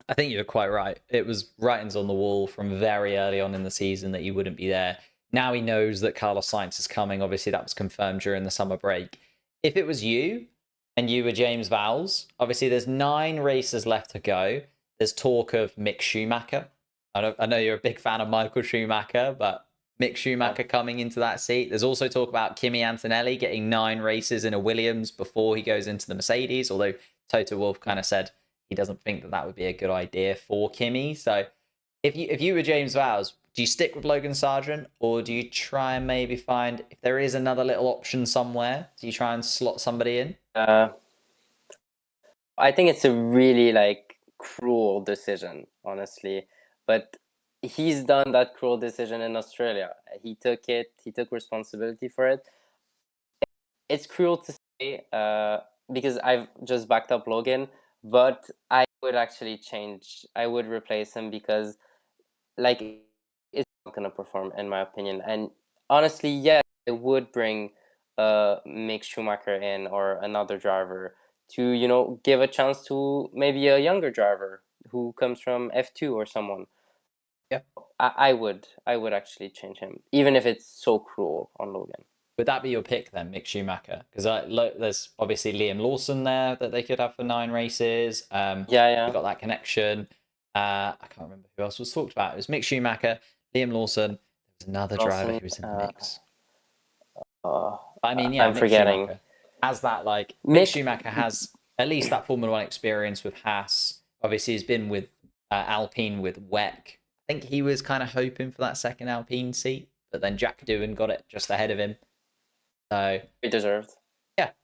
I think you're quite right. It was writings on the wall from very early on in the season that he wouldn't be there. Now he knows that Carlos Sainz is coming. Obviously, that was confirmed during the summer break. If it was you and you were James Vowles, obviously there's 9 races left to go. There's talk of Mick Schumacher. I know you're a big fan of Michael Schumacher, but Mick Schumacher coming into that seat. There's also talk about Kimi Antonelli getting 9 races in a Williams before he goes into the Mercedes, although Toto Wolff kind of said he doesn't think that would be a good idea for Kimi. So if you were James Vowles, do you stick with Logan Sargeant, or do you try and maybe find, if there is another little option somewhere, do you try and slot somebody in? I think it's a really cruel decision, honestly. But he's done that cruel decision in Australia. He took it. He took responsibility for it. It's cruel to say because I've just backed up Logan, but I would actually change. I would replace him because, it's not gonna perform in my opinion. And honestly, yeah, it would bring Mick Schumacher in or another driver to give a chance to maybe a younger driver who comes from F2 or someone. Yeah. I would actually change him, even if it's so cruel on Logan. Would that be your pick then, Mick Schumacher? Because there's obviously Liam Lawson there that they could have for 9 races. Yeah. You've got that connection. I can't remember who else was talked about. It was Mick Schumacher, Liam Lawson. There was another driver who was in the mix. I mean, yeah, I'm Mick forgetting. Schumacher has that, Mick Schumacher has at least that Formula One experience with Haas. Obviously, he's been with Alpine with WEC. I think he was kind of hoping for that second Alpine seat, but then Jack Doohan got it just ahead of him. So he deserved.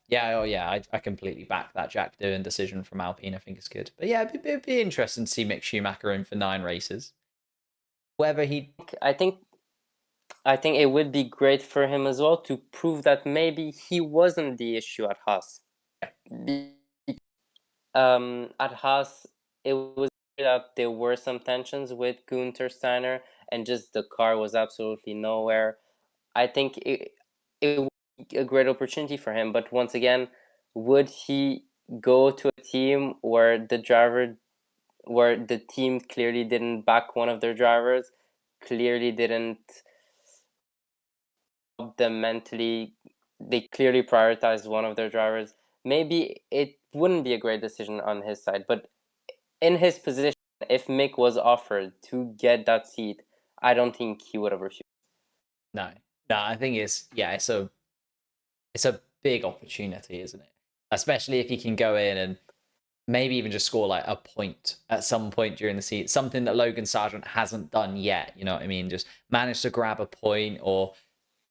Yeah. I completely back that Jack Doohan decision from Alpine. I think it's good. But yeah, it'd be interesting to see Mick Schumacher in for 9 races. Whether he, I think it would be great for him as well to prove that maybe he wasn't the issue at Haas. At Haas, it was clear that there were some tensions with Gunther Steiner, and just the car was absolutely nowhere. I think it would be a great opportunity for him, but once again, would he go to a team where the team clearly didn't back one of their drivers, clearly didn't help them mentally, they clearly prioritized one of their drivers? Maybe it wouldn't be a great decision on his side, but in his position, if Mick was offered to get that seat, I don't think he would have refused. No, no, I think it's a big opportunity, isn't it? Especially if you can go in and maybe even just score like a point at some point during the season, something that Logan Sargeant hasn't done yet. You know what I mean? Just manage to grab a point or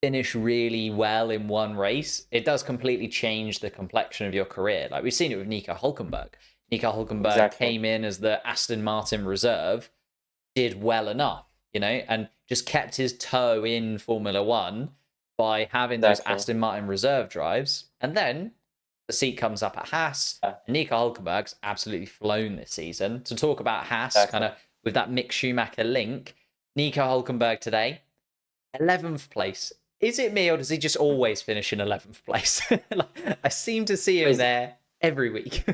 finish really well in one race. It does completely change the complexion of your career. Like we've seen it with Nico Hulkenberg. Nico Hulkenberg Exactly. came in as the Aston Martin reserve, did well enough, and just kept his toe in Formula One by having those Exactly. Aston Martin reserve drives. And then the seat comes up at Haas. Yeah. And Nico Hulkenberg's absolutely flown this season. To talk about Haas, Exactly. kind of with that Mick Schumacher link, Nico Hulkenberg today, 11th place. Is it me or does he just always finish in 11th place? I seem to see him there every week.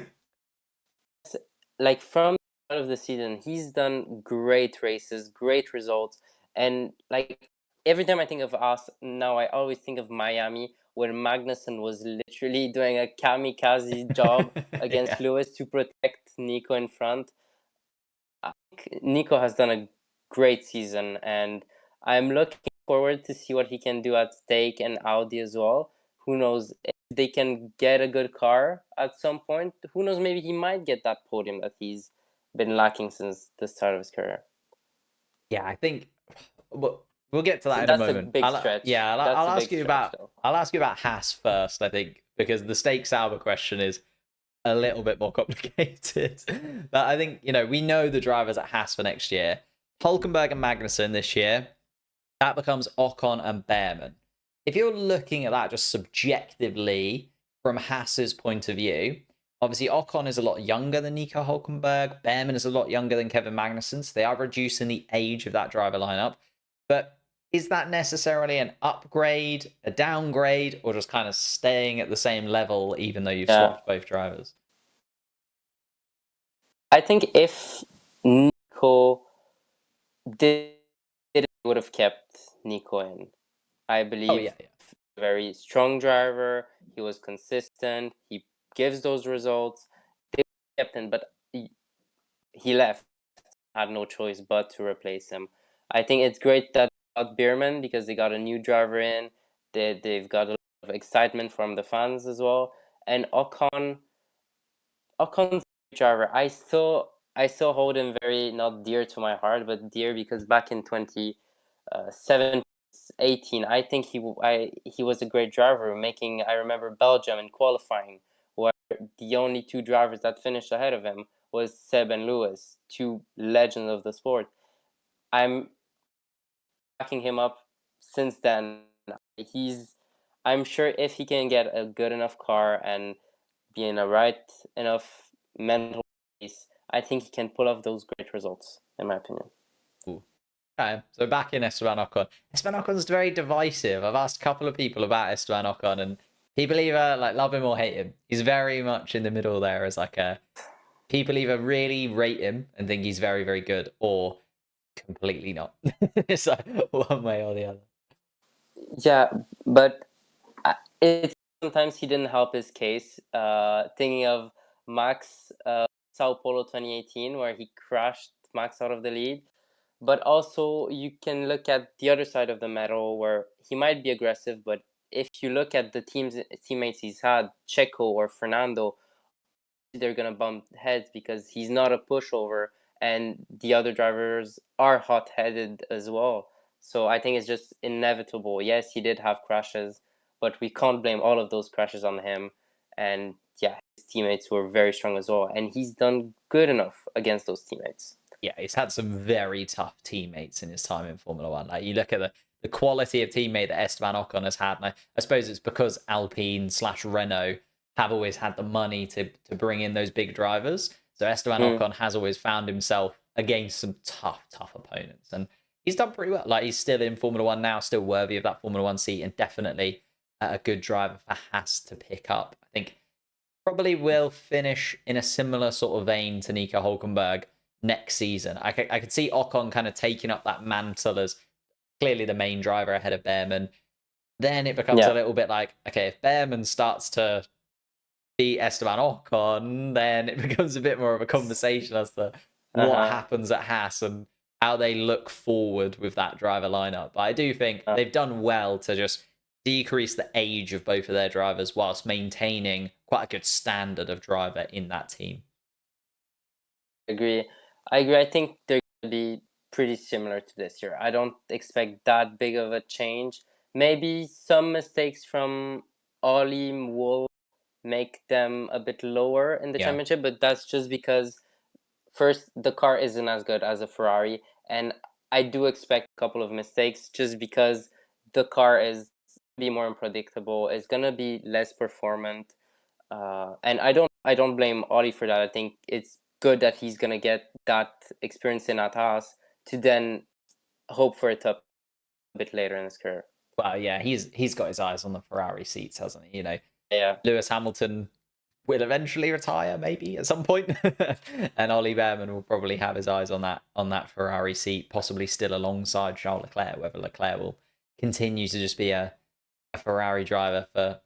Like from the start of the season, he's done great races, great results, and like every time I think of us now, I always think of Miami, where Magnussen was literally doing a kamikaze job against Yeah. Lewis to protect Nico in front. I think Nico has done a great season, and I'm looking forward to see what he can do at Stake and Audi as well. Who knows if they can get a good car at some point? Who knows? Maybe he might get that podium that he's been lacking since the start of his career. Yeah, I think we'll get to that in a That's a moment. big stretch. That's I'll a ask big you stretch, about though. Haas first, I think, because the Stake Sauber question is a little bit more complicated. But I think, we know the drivers at Haas for next year. Hulkenberg and Magnussen this year, that becomes Ocon and Behrman. If you're looking at that just subjectively from Haas's point of view, obviously Ocon is a lot younger than Nico Hulkenberg. Behrman is a lot younger than Kevin Magnussen. So they are reducing the age of that driver lineup. But is that necessarily an upgrade, a downgrade, or just kind of staying at the same level even though you've swapped both drivers? I think if Nico did, would have kept Nico in. I Oh, believe yeah. a very strong driver. He was consistent. He gives those results. They kept him, but he left. Had no choice but to replace him. I think it's great that they got Bierman because they got a new driver in. They've got a lot of excitement from the fans as well. And Ocon's a driver. I still hold him very not dear to my heart, but dear because back in 2017, 18, I think he was a great driver, making, I remember, Belgium in qualifying, where the only two drivers that finished ahead of him was Seb and Lewis, two legends of the sport. I'm backing him up since then. I'm sure if he can get a good enough car and be in a right enough mental place, I think he can pull off those great results, in my opinion. Ooh. Okay, so back in Esteban Ocon. Esteban Ocon's very divisive. I've asked a couple of people about Esteban Ocon, and people either love him or hate him. He's very much in the middle there as people either really rate him and think he's very, very good, or completely not. It's like one way or the other. Yeah, but it's sometimes he didn't help his case. Thinking of Max, Sao Paulo 2018, where he crashed Max out of the lead. But also, you can look at the other side of the medal, where he might be aggressive, but if you look at the teammates he's had, Checo or Fernando, they're gonna bump heads because he's not a pushover, and the other drivers are hot-headed as well. So I think it's just inevitable. Yes, he did have crashes, but we can't blame all of those crashes on him. And yeah, his teammates were very strong as well, and he's done good enough against those teammates. Yeah, he's had some very tough teammates in his time in Formula One. Like you look at the quality of teammate that Esteban Ocon has had, and I suppose it's because Alpine/Renault have always had the money to bring in those big drivers. So Esteban Ocon has always found himself against some tough opponents, and he's done pretty well. Like he's still in Formula One now, still worthy of that Formula One seat, and definitely a good driver for Haas to pick up. I think probably will finish in a similar sort of vein to Nico Hulkenberg next season. I could see Ocon kind of taking up that mantle as clearly the main driver ahead of Behrman. Then it becomes a little bit like, okay, if Behrman starts to beat Esteban Ocon, then it becomes a bit more of a conversation as to what happens at Haas. And how they look forward with that driver lineup. But I do think they've done well to just decrease the age of both of their drivers whilst maintaining quite a good standard of driver in that team. I agree. I think they're going to be pretty similar to this year. I don't expect that big of a change. Maybe some mistakes from Oli will make them a bit lower in the championship, but that's just because first, the car isn't as good as a Ferrari, and I do expect a couple of mistakes just because the car is be more unpredictable. It's gonna be less performant, and I don't blame Oli for that. I think it's good that he's gonna get that experience in at Haas to then hope for it up a bit later in his career. Well, yeah, he's got his eyes on the Ferrari seats, hasn't he? Yeah. Lewis Hamilton will eventually retire, maybe at some point, and Ollie Behrman will probably have his eyes on that Ferrari seat, possibly still alongside Charles Leclerc. Whether Leclerc will continue to just be a Ferrari driver for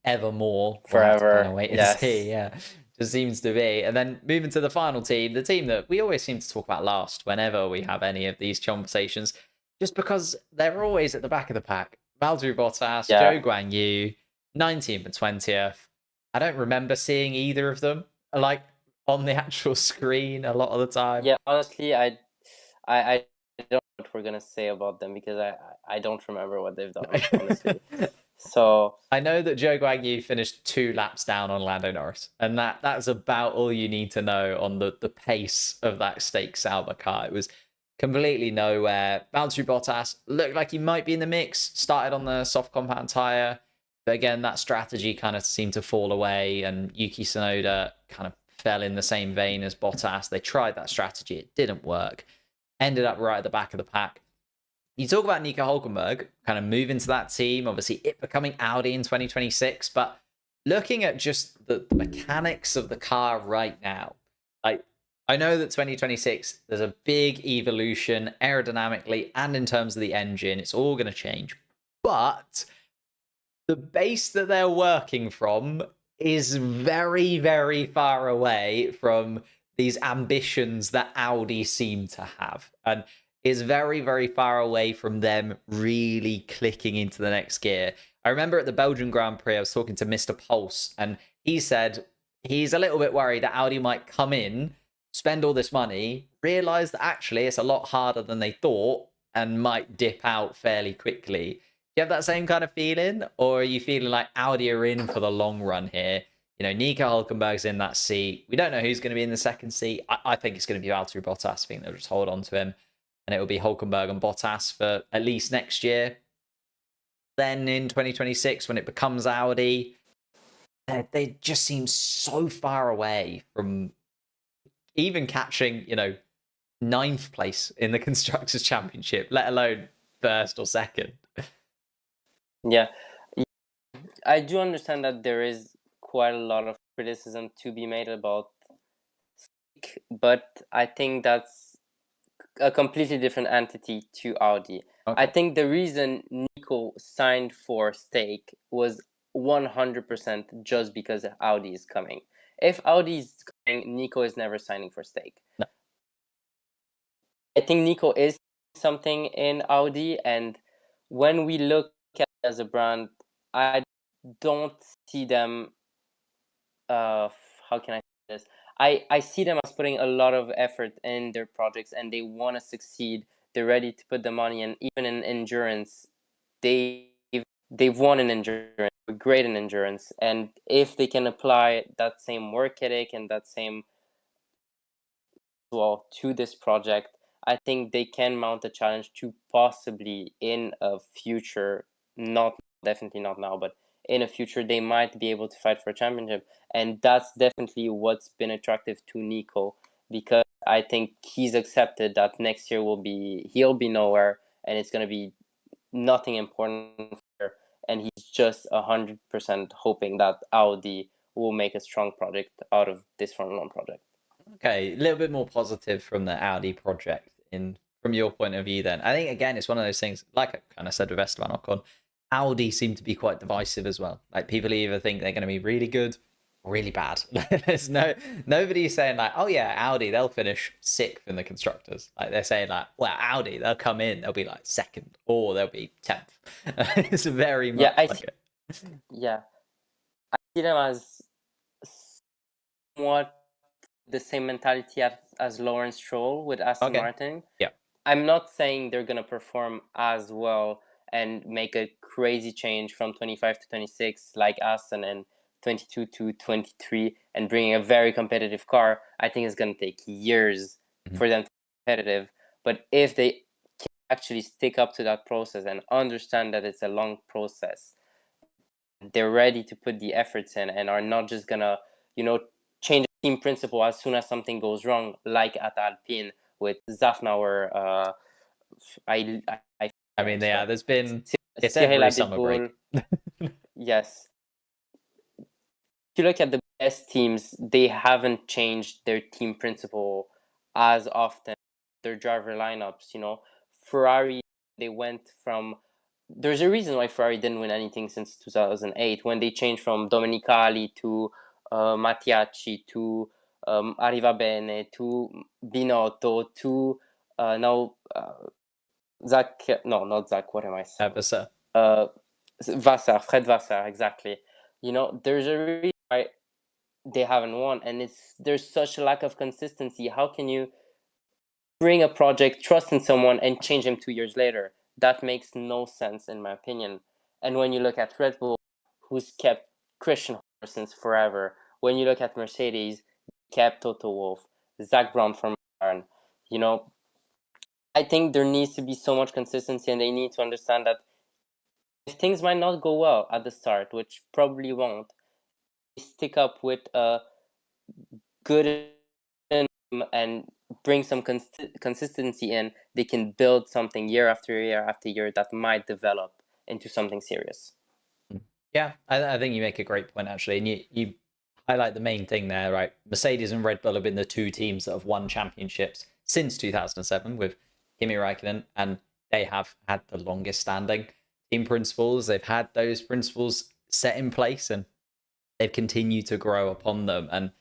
evermore, Forever. Kind of wait and see. Yeah, just seems to be. And then moving to the final team, the team that we always seem to talk about last whenever we have any of these conversations, just because they're always at the back of the pack. Valtteri Bottas, Zhou Guanyu, 19th and 20th. I don't remember seeing either of them like on the actual screen a lot of the time. Yeah, honestly, I don't know what we're gonna say about them because I don't remember what they've done, honestly. So I know that Zhou Guanyu finished 2 laps down on Lando Norris, and that's about all you need to know on the pace of that stake Sauber car. It was completely nowhere. Valtteri Bottas looked like he might be in the mix. Started on the soft compound tire. But again, that strategy kind of seemed to fall away, and Yuki Tsunoda kind of fell in the same vein as Bottas. They tried that strategy. It didn't work. Ended up right at the back of the pack. You talk about Nico Hülkenberg kind of moving to that team, obviously it becoming Audi in 2026, but looking at just the mechanics of the car right now, like I know that 2026, there's a big evolution aerodynamically and in terms of the engine. It's all going to change. But the base that they're working from is very, very far away from these ambitions that Audi seem to have, and is very, very far away from them really clicking into the next gear. I remember at the Belgian Grand Prix, I was talking to Mr. Pulse, and he said he's a little bit worried that Audi might come in, spend all this money, realize that actually it's a lot harder than they thought, and might dip out fairly quickly. You have that same kind of feeling, or are you feeling like Audi are in for the long run here? Nico Hülkenberg's in that seat. We don't know who's going to be in the second seat. I think it's going to be Valtteri Bottas. I think they'll just hold on to him, and it will be Hülkenberg and Bottas for at least next year. Then in 2026, when it becomes Audi, they just seem so far away from even catching, 9th place in the Constructors' Championship, let alone first or second. Yeah, I do understand that there is quite a lot of criticism to be made about Stake, but I think that's a completely different entity to Audi. Okay. I think the reason Nico signed for Stake was 100% just because Audi is coming. If Audi is coming, Nico is never signing for Stake. No. I think Nico is something in Audi, and when we look at it as a brand, I don't see them. How can I say this? I see them as putting a lot of effort in their projects, and they want to succeed. They're ready to put the money in. Even in endurance, they've won in endurance. They're great in endurance, and if they can apply that same work ethic and that same to this project, I think they can mount a challenge to possibly in a future, definitely not now, but in a future they might be able to fight for a championship. And that's definitely what's been attractive to Nico, because I think he's accepted that next year he'll be nowhere, and it's going to be nothing important for, and he's just 100% hoping that Audi will make a strong project out of this Formula 1 project. Okay, a little bit more positive from the Audi project from your point of view then. I think, again, it's one of those things, like I kind of said with Esteban Ocon, Audi seem to be quite divisive as well. Like, people either think they're going to be really good really bad. There's nobody saying like, oh yeah, Audi, they'll finish 6th in the constructors. Like they're saying like, well, Audi, they'll come in, they'll be like 2nd or they'll be 10th. It's very Yeah, much like it. yeah, I see them as somewhat the same mentality as Lawrence Stroll with Aston Okay. Martin. Yeah. I'm not saying they're gonna perform as well and make a crazy change from 25 to 26 like Aston and 22 to 23 and bringing a very competitive car. I think it's gonna take years Mhm. for them to be competitive. But if they can actually stick up to that process and understand that it's a long process, they're ready to put the efforts in and are not just gonna, you know, change the team principle as soon as something goes wrong, like at Alpine with Zafnauer. I I'm mean, sorry. yeah, it's Cyril every summer Abitboul, break. yes. If you look at the best teams, they haven't changed their team principle as often. Their driver lineups, Ferrari, they went from. There's a reason why Ferrari didn't win anything since 2008 when they changed from Domenicali to Mattiacci to Arrivabene to Binotto to now Zach. No, not Zach. What am I saying? Ever so. Uh, Fred Vassar, exactly. There's a reason why they haven't won, and there's such a lack of consistency. How can you bring a project, trust in someone, and change him 2 years later? That makes no sense, in my opinion. And when you look at Red Bull, who's kept Christian Horner since forever, when you look at Mercedes, kept Toto Wolff, Zach Brown from McLaren, you know, I think there needs to be so much consistency, and they need to understand that if things might not go well at the start, which probably won't, stick up with a good and bring some consistency in, they can build something year after year after year that might develop into something serious. Yeah, I think you make a great point actually, and you highlight the main thing there, right? Mercedes and Red Bull have been the two teams that have won championships since 2007 with Kimi Räikkönen, and they have had the longest standing team principles. They've had those principles set in place, and they've continued to grow upon them. And I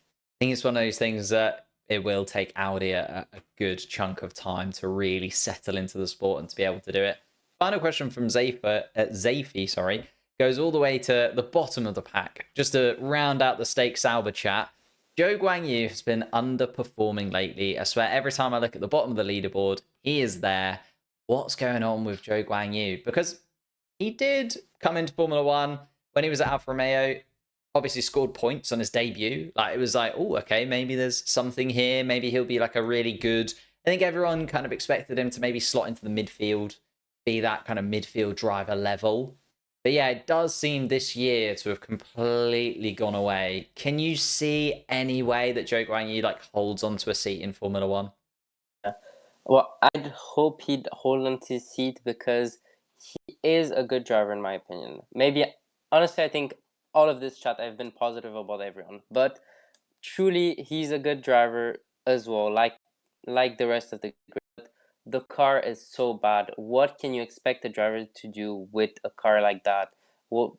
think it's one of those things that it will take Audi a good chunk of time to really settle into the sport and to be able to do it. Final question from Zafi, sorry, goes all the way to the bottom of the pack. Just to round out the Stake Sauber chat, Zhou Guanyu has been underperforming lately. I swear every time I look at the bottom of the leaderboard, he is there. What's going on with Zhou Guanyu? Because he did come into Formula One when he was at Alfa Romeo, obviously scored points on his debut. Like it was like, oh, okay, maybe there's something here. Maybe he'll be like a really good. I think everyone kind of expected him to maybe slot into the midfield, be that kind of midfield driver level. But yeah, it does seem this year to have completely gone away. Can you see any way that Zhou Guanyu like holds onto a seat in Formula One? Well, I'd hope he'd hold on to his seat because he is a good driver in my opinion. Maybe honestly, I think all of this chat I've been positive about everyone, but truly he's a good driver as well. Like the rest of the grid, the car is so bad. What can you expect a driver to do with a car like that? Well,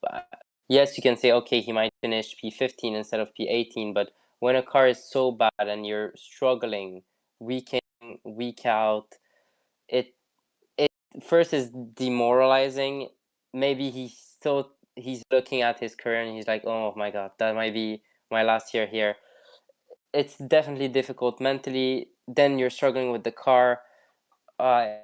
yes, you can say okay, he might finish P15 instead of P18, but when a car is so bad and you're struggling week in, week out, it it first is demoralizing. Maybe he's looking at his career and he's like, oh my god, that might be my last year here. It's definitely difficult mentally. Then you're struggling with the car. A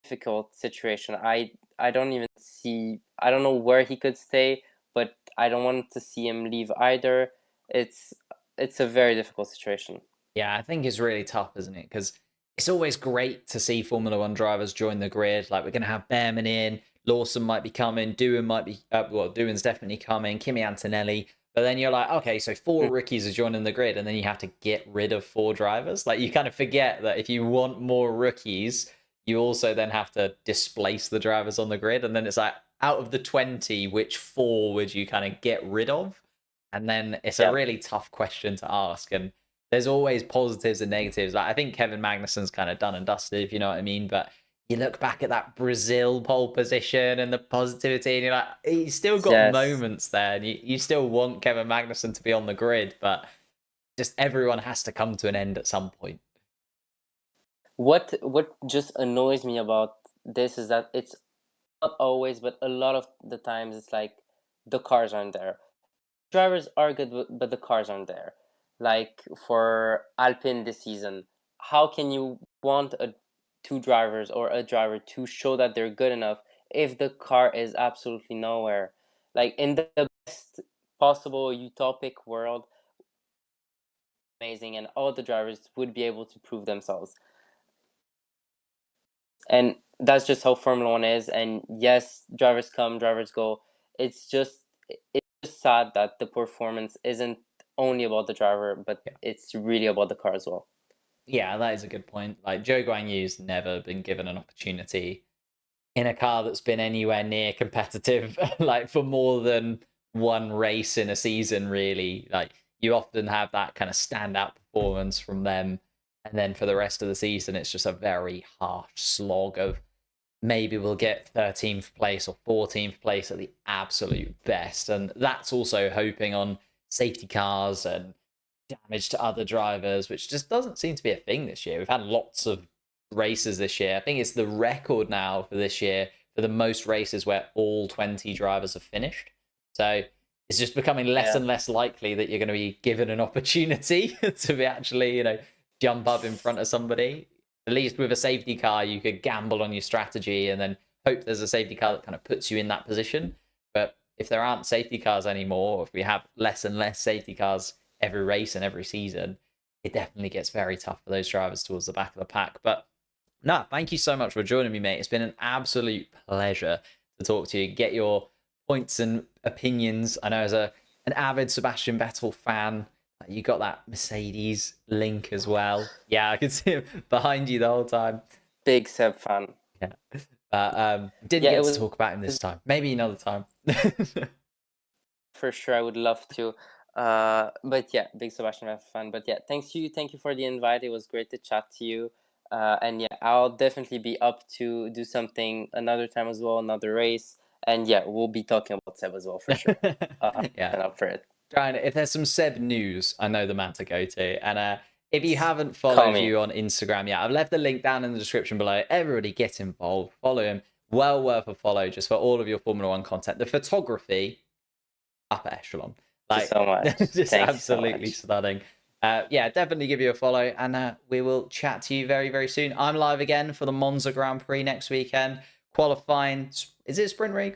difficult situation. I don't even see. I don't know where he could stay, but I don't want to see him leave either. It's it's a very difficult situation. Yeah, I think it's really tough, isn't it? Because it's always great to see Formula One drivers join the grid. Like we're going to have Behrman in, Lawson might be coming, Doohan might be, Doohan's definitely coming, Kimi Antonelli. But then you're like, okay, so 4 rookies are joining the grid, and then you have to get rid of 4 drivers. Like you kind of forget that if you want more rookies, you also then have to displace the drivers on the grid. And then it's like, out of the 20, which 4 would you kind of get rid of? And then it's a Yeah. really tough question to ask. And there's always positives and negatives. Like I think Kevin Magnussen's kind of done and dusted, if you know what I mean. But you look back at that Brazil pole position and the positivity, and you're like, he's still got Yes. moments there, and you still want Kevin Magnussen to be on the grid, but just everyone has to come to an end at some point. What just annoys me about this is that it's not always, but a lot of the times it's like the cars aren't there. Drivers are good, but the cars aren't there. Like for Alpine this season, how can you want two drivers or a driver to show that they're good enough if the car is absolutely nowhere? Like in the best possible utopic world, amazing, and all the drivers would be able to prove themselves. And that's just how Formula One is. And yes, drivers come, drivers go. It's just sad that the performance isn't only about the driver, but it's really about the car as well. Yeah, that is a good point. Like Zhou Guanyu's never been given an opportunity in a car that's been anywhere near competitive, like for more than one race in a season, really. Like you often have that kind of standout performance from them. And then for the rest of the season, it's just a very harsh slog of maybe we'll get 13th place or 14th place at the absolute best. And that's also hoping on safety cars and damage to other drivers, which just doesn't seem to be a thing this year. We've had lots of races this year. I think it's the record now for this year for the most races where all 20 drivers have finished. So it's just becoming less and less likely that you're going to be given an opportunity to be actually, jump up in front of somebody. At least with a safety car, you could gamble on your strategy and then hope there's a safety car that kind of puts you in that position. But if there aren't safety cars anymore, or if we have less and less safety cars every race and every season, it definitely gets very tough for those drivers towards the back of the pack. But no, thank you so much for joining me, mate. It's been an absolute pleasure to talk to you, get your points and opinions. I know as an avid Sebastian Vettel fan, you got that Mercedes link as well. Yeah, I could see him behind you the whole time. Big Seb fan. Yeah. Didn't get to talk about him this time. Maybe another time. For sure, I would love to. But yeah, big Sebastian Vettel fan. But yeah, thank you for the invite. It was great to chat to you. And yeah, I'll definitely be up to do something another time as well, another race. And yeah, we'll be talking about Seb as well for sure. Yeah, and up for it. If there's some Seb news, I know the man to go to. And if you haven't followed you on Instagram yet, I've left the link down in the description below. Everybody get involved. Follow him. Well worth a follow just for all of your Formula One content. The photography, upper echelon. Like, so much. Just absolutely stunning. Yeah, definitely give you a follow. And we will chat to you very, very soon. I'm live again for the Monza Grand Prix next weekend. Qualifying. Is it a sprint race?